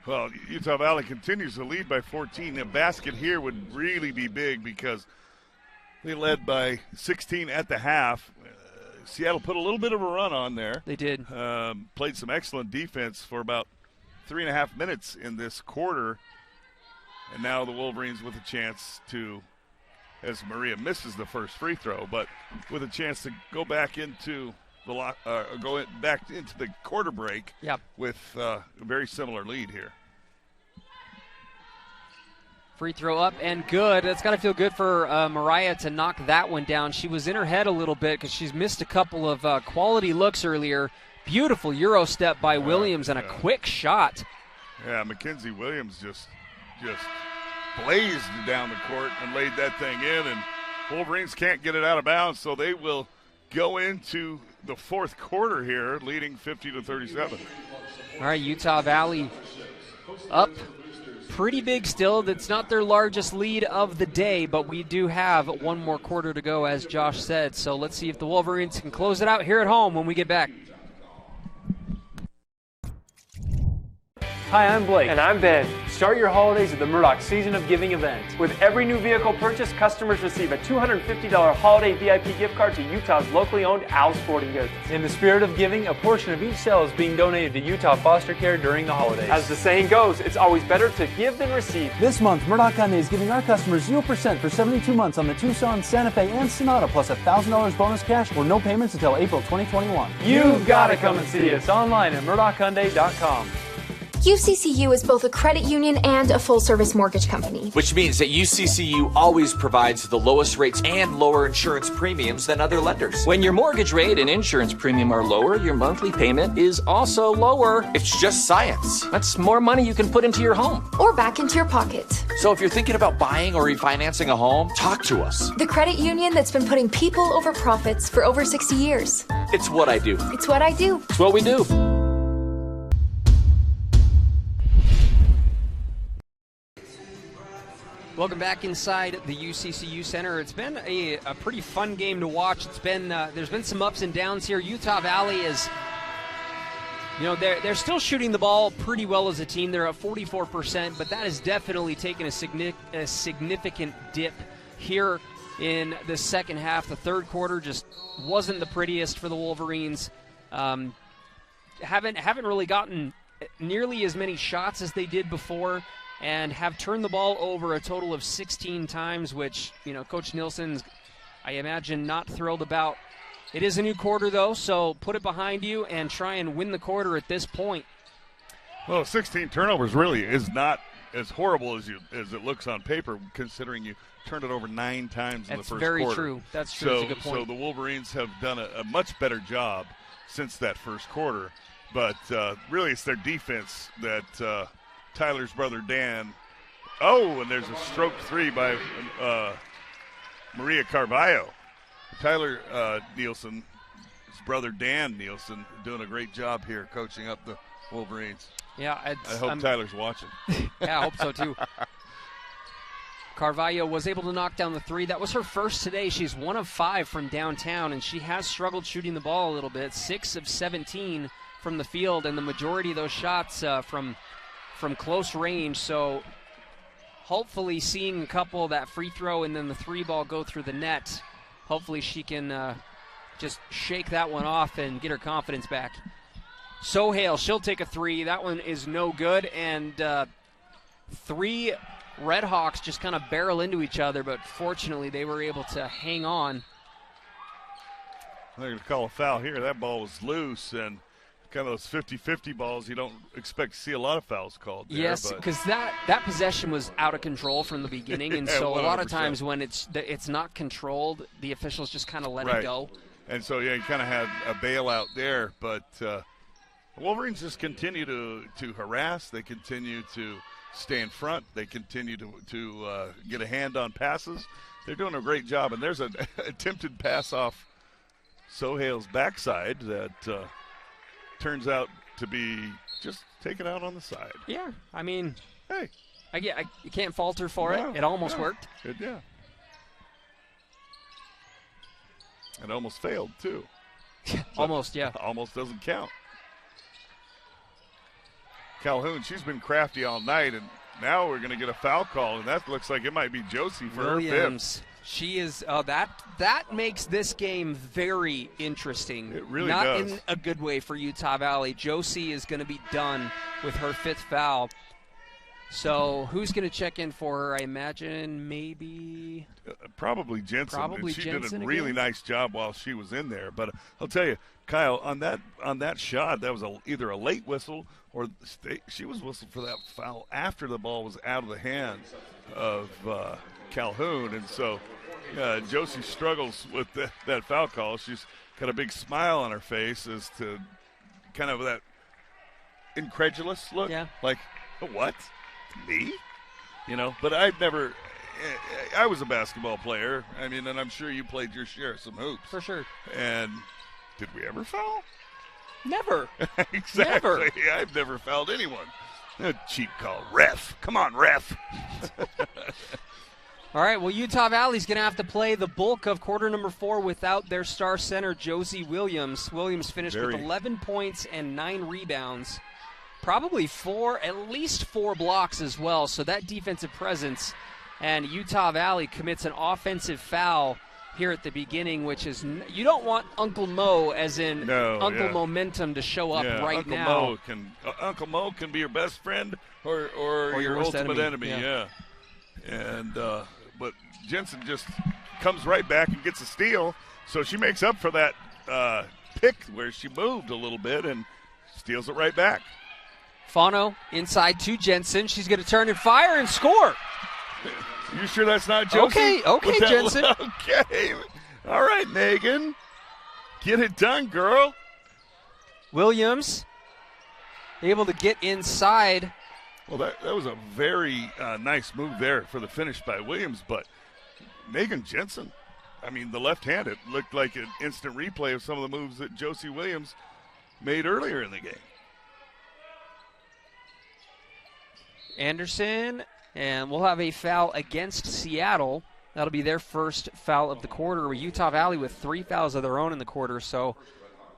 Well, Utah Valley continues to lead by 14. A basket here would really be big because they led by 16 at the half. Seattle put a little bit of a run on there. They did. Played some excellent defense for about 3.5 minutes in this quarter. And now the Wolverines with a chance to, as Maria misses the first free throw, but with a chance to go back into the back into the quarter break with a very similar lead here. Free throw up and good. That's got to feel good for Mariah to knock that one down. She was in her head a little bit because she's missed a couple of quality looks earlier. Beautiful Euro step by Williams and a quick shot. Yeah, Mackenzie Williams just blazed down the court and laid that thing in, and Wolverines can't get it out of bounds, so they will go into the fourth quarter here, leading 50-37. All right, Utah Valley up pretty big still. That's not their largest lead of the day, but we do have one more quarter to go, as Josh said. So let's see if the Wolverines can close it out here at home when we get back. Hi, I'm Blake. And I'm Ben. Start your holidays at the Murdoch Season of Giving event. With every new vehicle purchase, customers receive a $250 holiday VIP gift card to Utah's locally owned Al Sporting Goods. In the spirit of giving, a portion of each sale is being donated to Utah foster care during the holidays. As the saying goes, it's always better to give than receive. This month, Murdoch Hyundai is giving our customers 0% for 72 months on the Tucson, Santa Fe, and Sonata, plus $1,000 bonus cash or no payments until April 2021. You've got to come and see us online at murdochhyundai.com. UCCU is both a credit union and a full-service mortgage company. Which means that UCCU always provides the lowest rates and lower insurance premiums than other lenders. When your mortgage rate and insurance premium are lower, your monthly payment is also lower. It's just science. That's more money you can put into your home. Or back into your pocket. So if you're thinking about buying or refinancing a home, talk to us. The credit union that's been putting people over profits for over 60 years. It's what I do. It's what I do. It's what we do. Welcome back inside the UCCU Center. It's been a pretty fun game to watch. It's been there's been some ups and downs here. Utah Valley is, they're still shooting the ball pretty well as a team. They're at 44%, but that has definitely taken a significant dip here in the second half. The third quarter just wasn't the prettiest for the Wolverines. Haven't really gotten nearly as many shots as they did before, and have turned the ball over a total of 16 times, which, Coach Nielsen's, I imagine, not thrilled about. It is a new quarter, though, so put it behind you and try and win the quarter at this point. Well, 16 turnovers really is not as horrible as it looks on paper, considering you turned it over 9 times in the first quarter. That's very true. That's true. That's a good point. So the Wolverines have done a much better job since that first quarter, but really it's their defense that Tyler's brother Dan. Oh, and there's a stroke three by Maria Carvalho. Tyler Nielsen, his brother Dan Nielsen, doing a great job here coaching up the Wolverines. Yeah, I hope Tyler's watching. Yeah, I hope so too. Carvalho was able to knock down the three. That was her first today. She's 1 of 5 from downtown, and she has struggled shooting the ball a little bit. 6 of 17 from the field, and the majority of those shots from close range. So hopefully seeing a couple, that free throw and then the three ball go through the net, hopefully she can just shake that one off and get her confidence back. Sohail, she'll take a three. That one is no good, and 3 Red Hawks just kind of barrel into each other, but fortunately they were able to hang on. They're going to call a foul here. That ball was loose, and kind of those 50-50 balls, you don't expect to see a lot of fouls called there. Yes, because that possession was out of control from the beginning, and so 100%. A lot of times when it's not controlled, the officials just kind of let it go. And so, yeah, you kind of had a bailout there, but the Wolverines just continue to harass. They continue to stay in front. They continue to get a hand on passes. They're doing a great job, and there's an attempted pass off Sohail's backside that turns out to be just taken out on the side. Yeah, I mean, hey, you can't falter for it. It almost worked. Yeah. It almost failed, too. Almost, yeah. Almost doesn't count. Calhoun, she's been crafty all night, and now we're going to get a foul call, and that looks like it might be Josie for her fifth. She is that makes this game very interesting. It really Not does. in a good way for Utah Valley. Josie is going to be done with her 5th foul. So who's going to check in for her? I imagine maybe probably Jensen. Probably she Jensen did a really again? nice job while she was in there. But I'll tell you, Kyle, on that shot, that was either a late whistle or she was whistled for that foul after the ball was out of the hands of Calhoun, and so Josie struggles with that foul call. She's got a big smile on her face as to kind of that incredulous look, like what? Me? But I was a basketball player. I mean, and I'm sure you played your share of some hoops. For sure. And did we ever foul? Never. Exactly. Never. I've never fouled anyone. A cheap call. Ref. Come on, ref. All right, well, Utah Valley's going to have to play the bulk of quarter number 4 without their star center, Josie Williams. Williams finished with 11 points and 9 rebounds. Probably at least 4 blocks as well, so that defensive presence. And Utah Valley commits an offensive foul here at the beginning, which is you don't want Uncle Mo, as in Uncle Momentum, to show up right now. Uncle Mo can be your best friend or your ultimate enemy. Yeah. And but Jensen just comes right back and gets a steal, so she makes up for that pick where she moved a little bit and steals it right back. Fano inside to Jensen. She's going to turn and fire and score. You sure that's not Josie? Okay, Jensen. Okay. All right, Megan. Get it done, girl. Williams able to get inside. Well, that was a very nice move there for the finish by Williams, but Megan Jensen, I mean, the left-handed looked like an instant replay of some of the moves that Josie Williams made earlier in the game. Anderson, and we'll have a foul against Seattle. That'll be their first foul of the quarter. Utah Valley with 3 fouls of their own in the quarter, so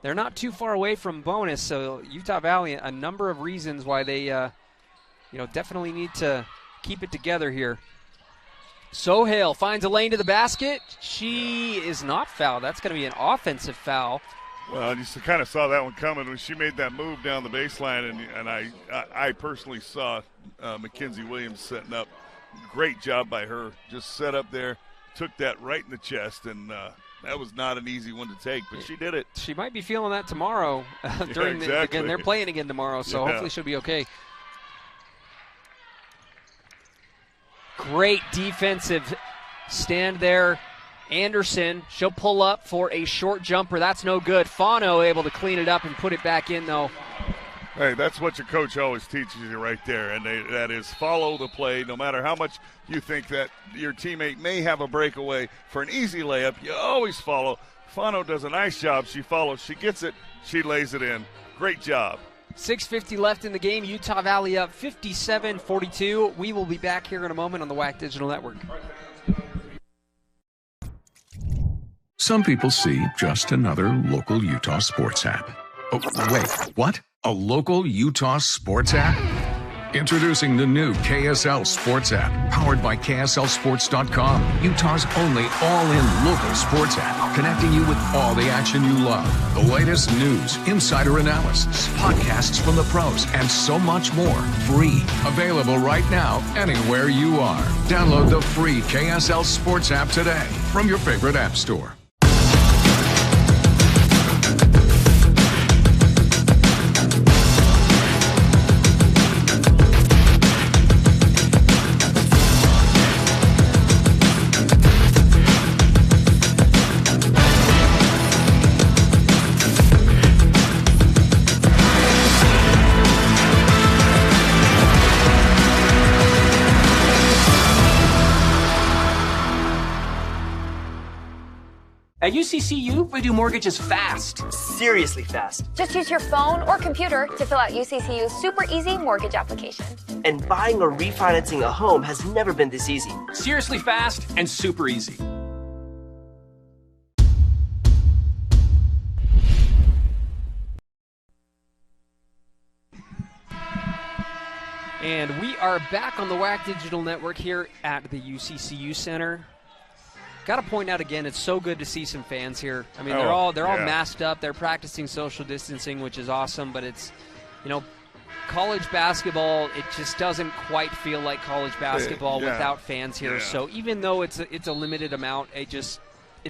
they're not too far away from bonus. So Utah Valley, a number of reasons why they definitely need to keep it together here. Sohail finds a lane to the basket. She is not fouled. That's going to be an offensive foul. Well, you kind of saw that one coming when she made that move down the baseline, and I personally saw Mackenzie Williams setting up. Great job by her. Just set up there, took that right in the chest, and that was not an easy one to take, but she did it. She might be feeling that tomorrow during again. They're playing again tomorrow, so hopefully she'll be okay. Great defensive stand there. Anderson, she'll pull up for a short jumper. That's no good. Fano able to clean it up and put it back in, though. Hey, that's what your coach always teaches you right there, and that is follow the play. No matter how much you think that your teammate may have a breakaway for an easy layup, you always follow. Fano does a nice job. She follows. She gets it. She lays it in. Great job. 6:50 left in the game. Utah Valley up 57-42. We will be back here in a moment on the WAC Digital Network. Some people see just another local Utah sports app. Oh, wait, what? A local Utah sports app? Introducing the new KSL Sports app, powered by KSLSports.com, Utah's only all-in local sports app, connecting you with all the action you love, the latest news, insider analysis, podcasts from the pros, and so much more. Free. Available right now, anywhere you are. Download the free KSL Sports app today from your favorite app store. At UCCU, we do mortgages fast. Seriously fast. Just use your phone or computer to fill out UCCU's super easy mortgage application. And buying or refinancing a home has never been this easy. Seriously fast and super easy. And we are back on the WAC Digital Network here at the UCCU Center. Got to point out again, it's so good to see some fans here. I mean, they're all masked up. They're practicing social distancing, which is awesome. But it's, college basketball. It just doesn't quite feel like college basketball without fans here. So even though it's a limited amount, it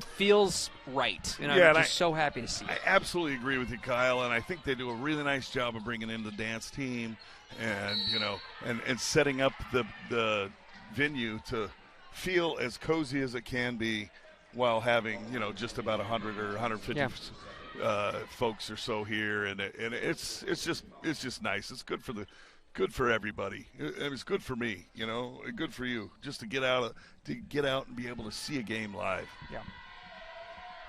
feels right. And I'm just so happy to see it. I absolutely agree with you, Kyle. And I think they do a really nice job of bringing in the dance team, and and setting up the venue to feel as cozy as it can be while having just about 100 or 150 folks or so here, and it's just nice. It's good for everybody. It's good for me, good for you, just to get out and be able to see a game live. Yeah.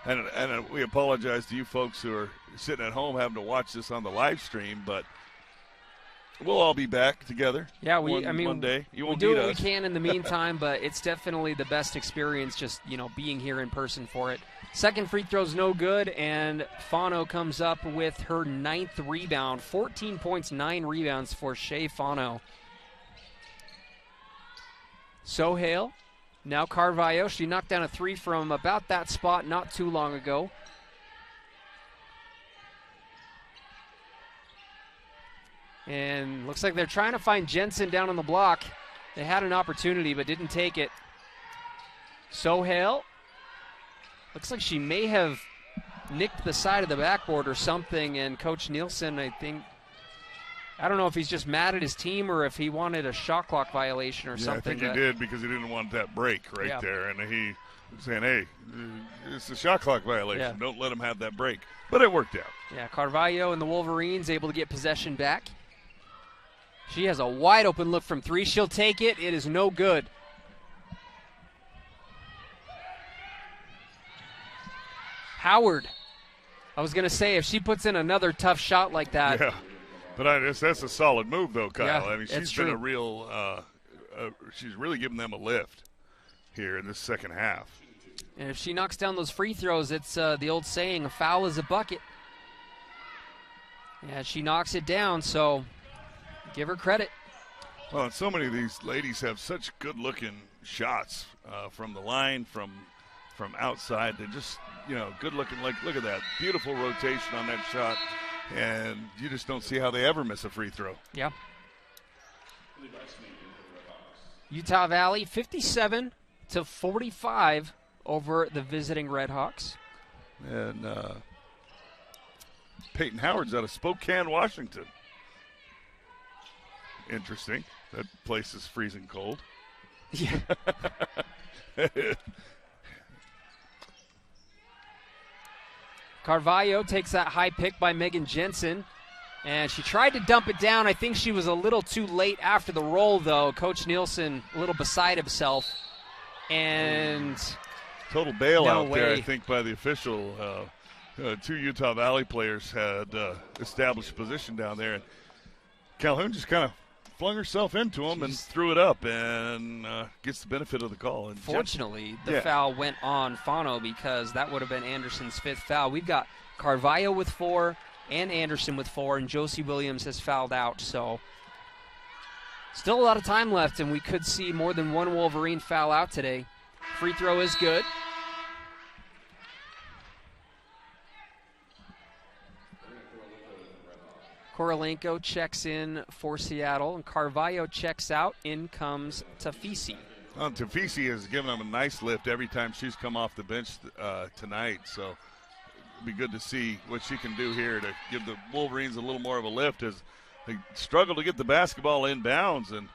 And we apologize to you folks who are sitting at home having to watch this on the live stream, but we'll all be back together. Yeah, one day. You won't do need what us. we can in the meantime, but it's definitely the best experience just, being here in person for it. Second free throw's no good, and Fano comes up with her 9th rebound. 14 points, 9 rebounds for Shea Fano. Sohail, now Carvalho. She knocked down a 3 from about that spot not too long ago. And looks like they're trying to find Jensen down on the block. They had an opportunity but didn't take it. Sohail. Looks like she may have nicked the side of the backboard or something, and Coach Nielsen, I don't know if he's just mad at his team or if he wanted a shot clock violation or something. I think he did, because he didn't want that break there. And he was saying, hey, it's a shot clock violation. Yeah. Don't let him have that break. But it worked out. Yeah, Carvalho and the Wolverines able to get possession back. She has a wide open look from 3. She'll take it. It is no good. Howard. I was going to say, if she puts in another tough shot like that. Yeah, but that's a solid move, though, Kyle. Yeah, I mean, she's been a real she's really given them a lift here in this second half. And if she knocks down those free throws, it's the old saying, a foul is a bucket. Yeah, she knocks it down, so give her credit. Well, and so many of these ladies have such good-looking shots from the line, from outside. They're just, good-looking. Like, look at that. Beautiful rotation on that shot, and you just don't see how they ever miss a free throw. Yeah. Utah Valley 57-45 over the visiting Redhawks. And Peyton Howard's out of Spokane, Washington. Interesting. That place is freezing cold. Yeah. Carvalho takes that high pick by Megan Jensen, and she tried to dump it down. I think she was a little too late after the roll, though. Coach Nielsen a little beside himself. And total bailout there, I think, by the official. two Utah Valley players had established position down there, and Calhoun just kind of flung herself into him and threw it up and gets the benefit of the call. And fortunately, the foul went on Fano because that would have been Anderson's 5th foul. We've got Carvalho with 4 and Anderson with 4, and Josie Williams has fouled out. So still a lot of time left, and we could see more than one Wolverine foul out today. Free throw is good. Korolenko checks in for Seattle, and Carvalho checks out. In comes Tafisi. Well, Tafisi has given them a nice lift every time she's come off the bench tonight, so it'll be good to see what she can do here to give the Wolverines a little more of a lift as they struggle to get the basketball inbounds, and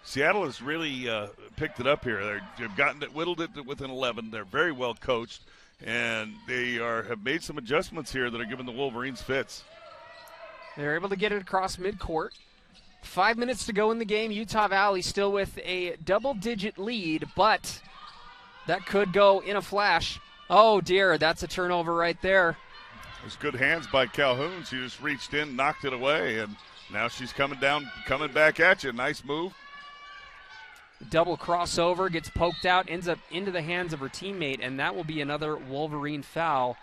Seattle has really picked it up here. They've gotten it, whittled it within 11. They're very well coached, and they have made some adjustments here that are giving the Wolverines fits. They're able to get it across midcourt. 5 minutes to go in the game. Utah Valley still with a double-digit lead, but that could go in a flash. Oh, dear, that's a turnover right there. There's good hands by Calhoun. She just reached in, knocked it away, and now she's coming back at you. Nice move. Double crossover, gets poked out, ends up into the hands of her teammate, and that will be another Wolverine foul.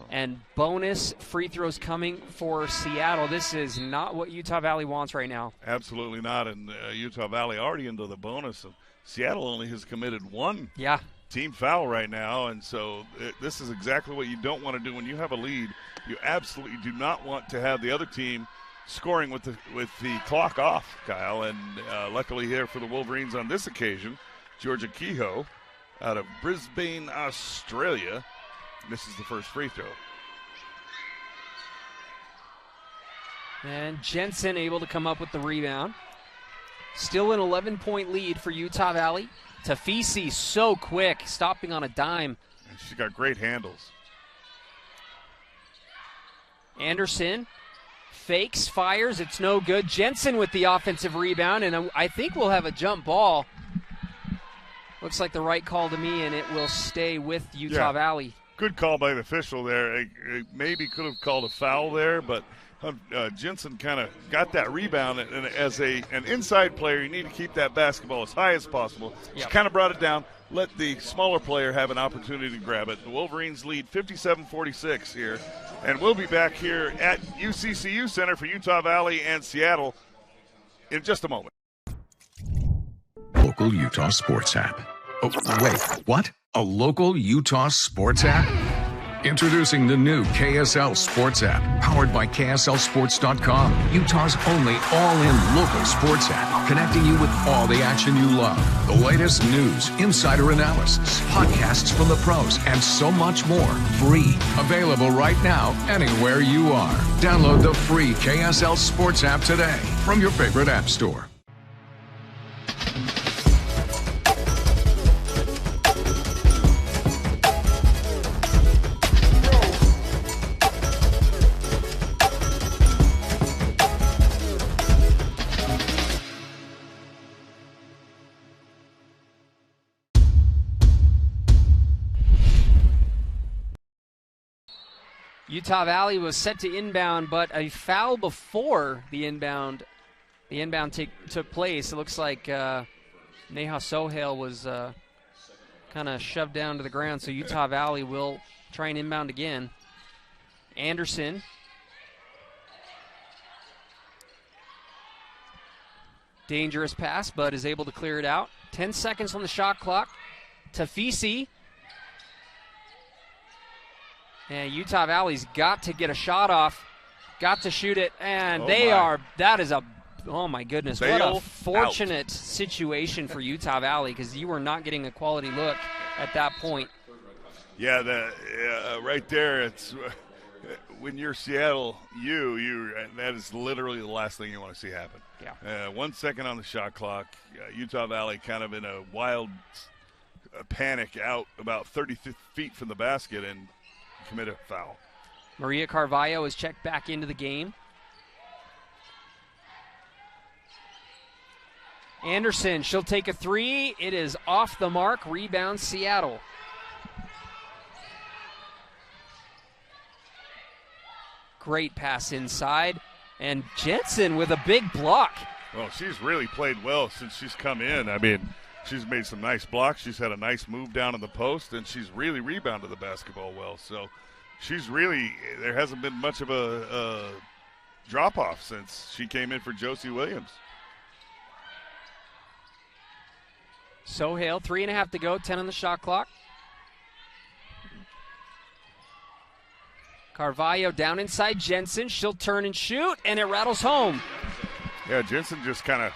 And bonus free throws coming for Seattle. This is not what Utah Valley wants right now. Absolutely not. And Utah Valley already into the bonus. And Seattle only has committed one team foul right now. And so this is exactly what you don't want to do when you have a lead. You absolutely do not want to have the other team scoring with the clock off, Kyle. And luckily here for the Wolverines on this occasion, Georgia Kehoe out of Brisbane, Australia, misses the first free throw. And Jensen able to come up with the rebound. Still an 11-point lead for Utah Valley. Tafisi so quick, stopping on a dime. And she's got great handles. Anderson fakes, fires, it's no good. Jensen with the offensive rebound, and I think we'll have a jump ball. Looks like the right call to me, and it will stay with Utah Valley. Good call by the official there. Maybe could have called a foul there, but Jensen kind of got that rebound. And as an inside player, you need to keep that basketball as high as possible. She kind of brought it down, let the smaller player have an opportunity to grab it. The Wolverines lead 57-46 here. And we'll be back here at UCCU Center for Utah Valley and Seattle in just a moment. Local Utah Sports app. Oh, wait, what? A local Utah Sports app? Introducing the new KSL Sports app, powered by KSLSports.com. Utah's only all-in local sports app, connecting you with all the action you love. The latest news, insider analysis, podcasts from the pros, and so much more. Free. Available right now, anywhere you are. Download the free KSL Sports app today from your favorite app store. Utah Valley was set to inbound, but a foul before the inbound took place. It looks like Neha Sohail was kind of shoved down to the ground, so Utah Valley will try and inbound again. Anderson. Dangerous pass, but is able to clear it out. 10 seconds on the shot clock. Tafisi. And Utah Valley's got to get a shot off, got to shoot it, and oh my goodness, what a fortunate situation for Utah Valley, because you were not getting a quality look at that point. Yeah, right there, it's when you're Seattle, that is literally the last thing you want to see happen. Yeah. 1 second on the shot clock. Utah Valley kind of in a wild panic out about 30 feet from the basket and commit a foul. Maria Carvalho is checked back into the game. Anderson, she'll take a three. It is off the mark. Rebound, Seattle. Great pass inside. And Jensen with a big block. Well, she's really played well since she's come in. I mean, she's made some nice blocks. She's had a nice move down in the post, and she's really rebounded the basketball well. So she's really – there hasn't been much of a drop-off since she came in for Josie Williams. Sohail, 3.5 to go, 10 on the shot clock. Carvalho down inside Jensen. She'll turn and shoot, and it rattles home. Yeah, Jensen just kind of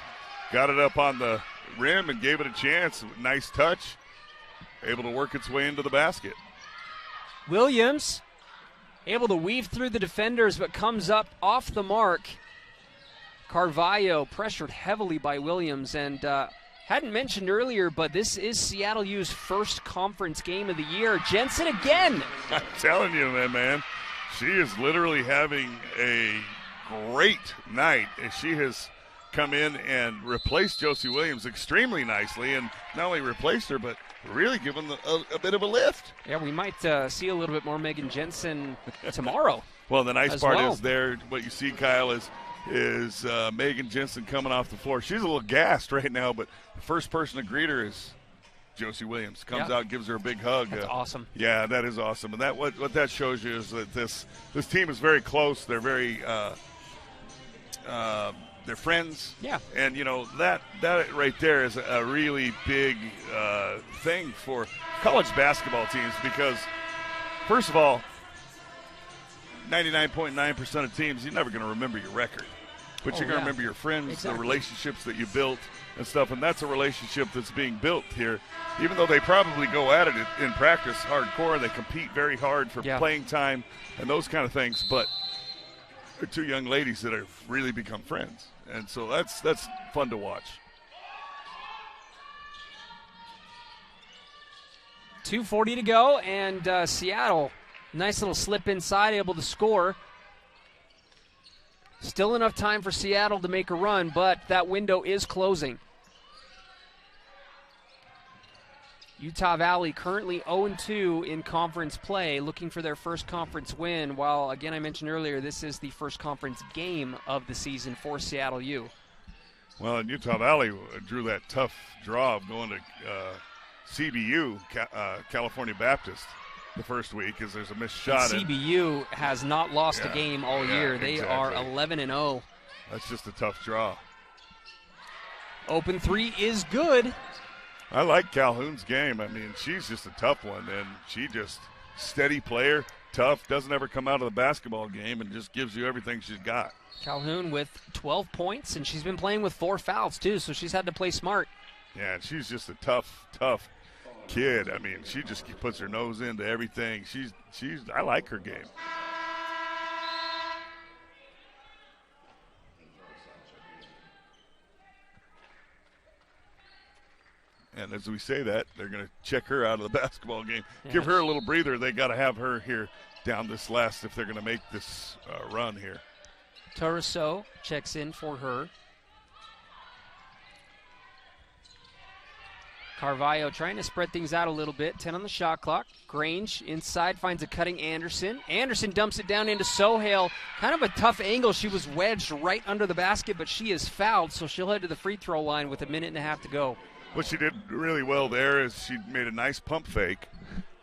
got it up on the rim and gave it a chance. Nice touch. Able to work its way into the basket. Williams able to weave through the defenders, but comes up off the mark. Carvalho pressured heavily by Williams, and hadn't mentioned earlier, but this is Seattle U's first conference game of the year. Jensen again. I'm telling you, man. She is literally having a great night as she has come in and replaced Josie Williams extremely nicely, and not only replaced her, but really given a bit of a lift. Yeah, we might see a little bit more Megan Jensen tomorrow. Well, the nice part is there, what you see, Kyle, is Megan Jensen coming off the floor. She's a little gassed right now, but the first person to greet her is Josie Williams. Comes out, gives her a big hug. That's awesome. Yeah, that is awesome. And that what that shows you is that this team is very close. They're very they're friends. Yeah. And, that right there is a really big thing for college basketball teams because, first of all, 99.9% of teams, you're never going to remember your record. But you're going to remember your friends, the relationships that you built and stuff, and that's a relationship that's being built here. Even though they probably go at it in practice hardcore, they compete very hard for playing time and those kind of things, but they're two young ladies that have really become friends. And so that's fun to watch. 2:40 to go, and Seattle, nice little slip inside, able to score. Still enough time for Seattle to make a run, but that window is closing. Utah Valley currently 0-2 in conference play, looking for their first conference win, while, again, I mentioned earlier, this is the first conference game of the season for Seattle U. Well, and Utah Valley drew that tough draw of going to CBU, California Baptist, the first week, as there's a missed shot. And CBU has not lost a game all year. They are 11-0. That's just a tough draw. Open three is good. I like Calhoun's game. I mean, she's just a tough one, and she just steady player, tough, doesn't ever come out of the basketball game, and just gives you everything she's got. Calhoun with 12 points, and she's been playing with 4 fouls, too, so she's had to play smart. Yeah, she's just a tough kid. I mean, she just puts her nose into everything. I like her game. And as we say that, they're going to check her out of the basketball game. Yeah. Give her a little breather. They got to have her here down this last if they're going to make this run here. Toroso checks in for her. Carvalho trying to spread things out a little bit. 10 on the shot clock. Grange inside finds a cutting Anderson. Anderson dumps it down into Sohail. Kind of a tough angle. She was wedged right under the basket, but she is fouled, so she'll head to the free throw line with 1.5 minutes to go. What she did really well there is she made a nice pump fake,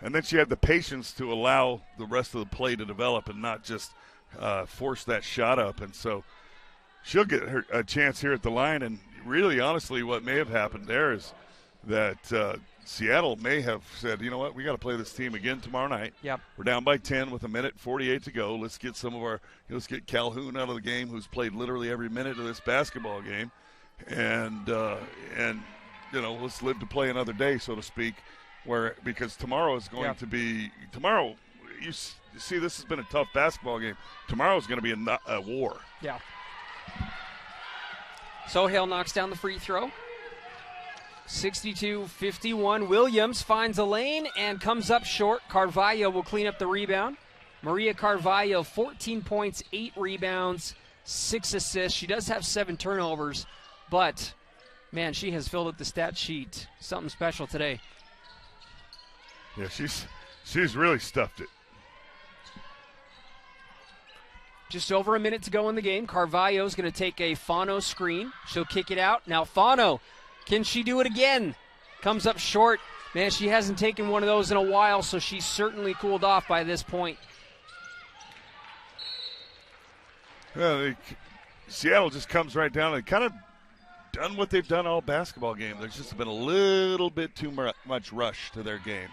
and then she had the patience to allow the rest of the play to develop and not just force that shot up. And so she'll get her a chance here at the line. And really, honestly, what may have happened there is that Seattle may have said, you know what, we got to play this team again tomorrow night. Yep. We're down by 10 with 1:48 to go. Let's get let's get Calhoun out of the game, who's played literally every minute of this basketball game, and let's live to play another day, so to speak. Because tomorrow is going to be tomorrow. You see, this has been a tough basketball game. Tomorrow is going to be a war. Yeah. Sohail knocks down the free throw. 62-51. Williams finds a lane and comes up short. Carvalho will clean up the rebound. Maria Carvalho, 14 points, 8 rebounds, 6 assists. She does have 7 turnovers, but, man, she has filled up the stat sheet. Something special today. Yeah, she's really stuffed it. Just over a minute to go in the game. Carvalho's going to take a Fano screen. She'll kick it out. Now Fano, can she do it again? Comes up short. Man, she hasn't taken one of those in a while, so she's certainly cooled off by this point. Seattle just comes right down and kind of done what they've done all basketball game. There's just been a little bit too much rush to their game.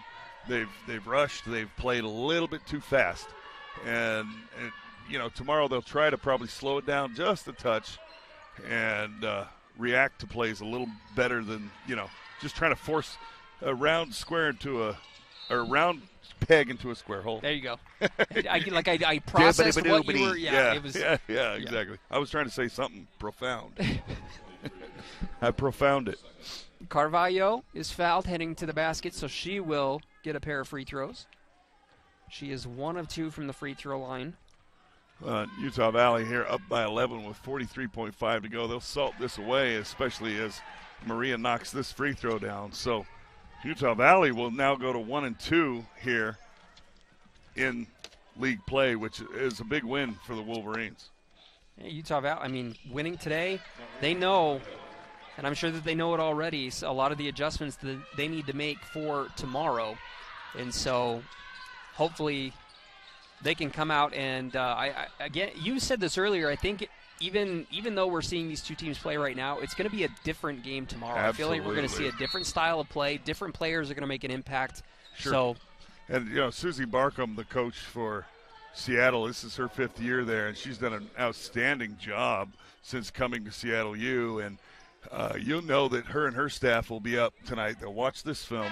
They've rushed. They've played a little bit too fast. And tomorrow they'll try to probably slow it down just a touch and react to plays a little better than, just trying to force a round round peg into a square hole. There you go. I processed what you were. Yeah, exactly. I was trying to say something profound. I profound it. Carvalho is fouled heading to the basket, so she will get a pair of free throws. She is 1 of 2 from the free throw line. Utah Valley here up by 11 with 43.5 to go. They'll salt this away, especially as Maria knocks this free throw down. So Utah Valley will now go to 1 and 2 here in league play, which is a big win for the Wolverines. Yeah, Utah Valley, winning today, they know, and I'm sure that they know it already, a lot of the adjustments that they need to make for tomorrow. And so hopefully they can come out and, again, you said this earlier, I think even though we're seeing these two teams play right now, it's going to be a different game tomorrow. Absolutely. I feel like we're going to see a different style of play. Different players are going to make an impact. Sure. So, and, Susie Barkham, the coach for Seattle, this is her 5th year there, and she's done an outstanding job since coming to Seattle U. And you'll know that her and her staff will be up tonight. They'll watch this film.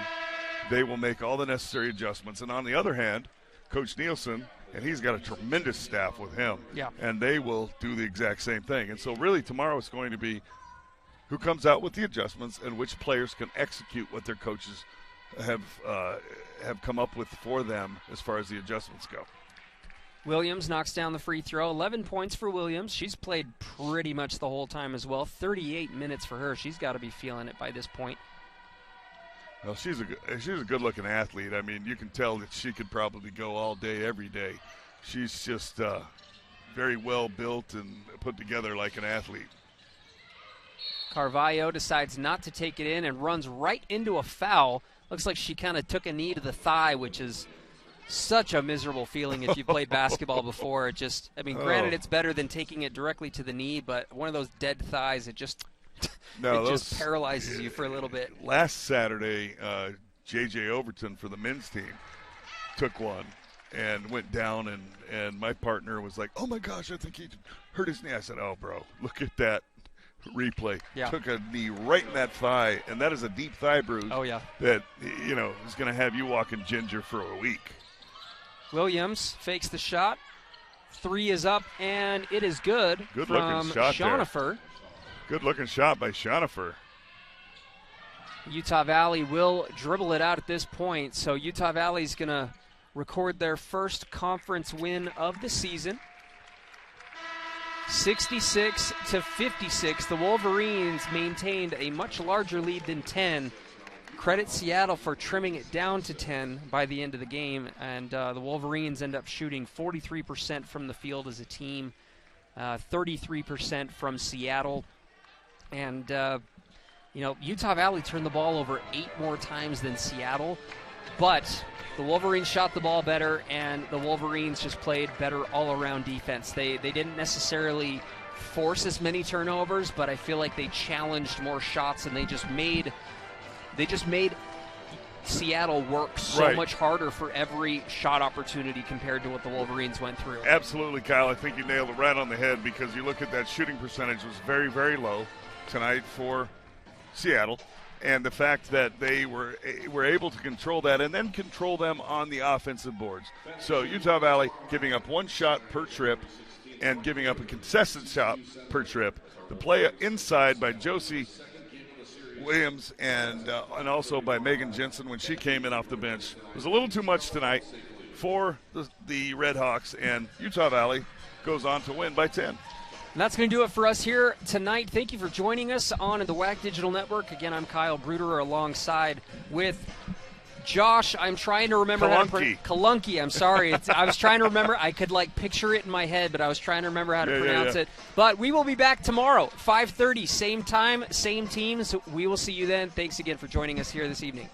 They will make all the necessary adjustments. And on the other hand, Coach Nielsen, and he's got a tremendous staff with him. Yeah. And they will do the exact same thing. And so really tomorrow is going to be who comes out with the adjustments and which players can execute what their coaches have come up with for them as far as the adjustments go. Williams knocks down the free throw. 11 points for Williams. She's played pretty much the whole time as well. 38 minutes for her. She's got to be feeling it by this point. Well, she's a good-looking athlete. You can tell that she could probably go all day, every day. She's just very well built and put together like an athlete. Carvalho decides not to take it in and runs right into a foul. Looks like she kind of took a knee to the thigh, which is such a miserable feeling if you've played basketball before. Granted, it's better than taking it directly to the knee, but one of those dead thighs, it just paralyzes you for a little bit. Last Saturday, J.J. Overton for the men's team took one and went down, and my partner was like, oh, my gosh, I think he hurt his knee. I said, oh, bro, look at that replay. Yeah. Took a knee right in that thigh, and that is a deep thigh bruise. Oh, yeah. That, is going to have you walking ginger for a week. Williams fakes the shot. 3 is up, and it is good. Good-looking shot Schonifer. there. Good-looking shot by Schonifer. Utah Valley will dribble it out at this point, so Utah Valley's going to record their first conference win of the season. 66-56. The Wolverines maintained a much larger lead than 10. Credit Seattle for trimming it down to 10 by the end of the game, and the Wolverines end up shooting 43% from the field as a team, 33% from Seattle. And, Utah Valley turned the ball over 8 more times than Seattle, but the Wolverines shot the ball better, and the Wolverines just played better all-around defense. They didn't necessarily force as many turnovers, but I feel like they challenged more shots, and they just made Seattle work so much harder for every shot opportunity compared to what the Wolverines went through. Absolutely, Kyle. I think you nailed it right on the head because you look at that shooting percentage was very, very low tonight for Seattle, and the fact that they were able to control that and then control them on the offensive boards. So Utah Valley giving up 1 shot per trip and giving up a contested shot per trip. The play inside by Josie Williams and also by Megan Jensen when she came in off the bench was a little too much tonight for the Red Hawks, and Utah Valley goes on to win by 10. And that's going to do it for us here tonight. Thank you for joining us on the WAC Digital Network. Again, I'm Kyle Bruder alongside with Josh, I'm trying to remember how to pronounce Kalunki. I'm sorry. I was trying to remember. I could picture it in my head, but I was trying to remember how to pronounce it. But we will be back tomorrow, 5:30, same time, same teams. We will see you then. Thanks again for joining us here this evening.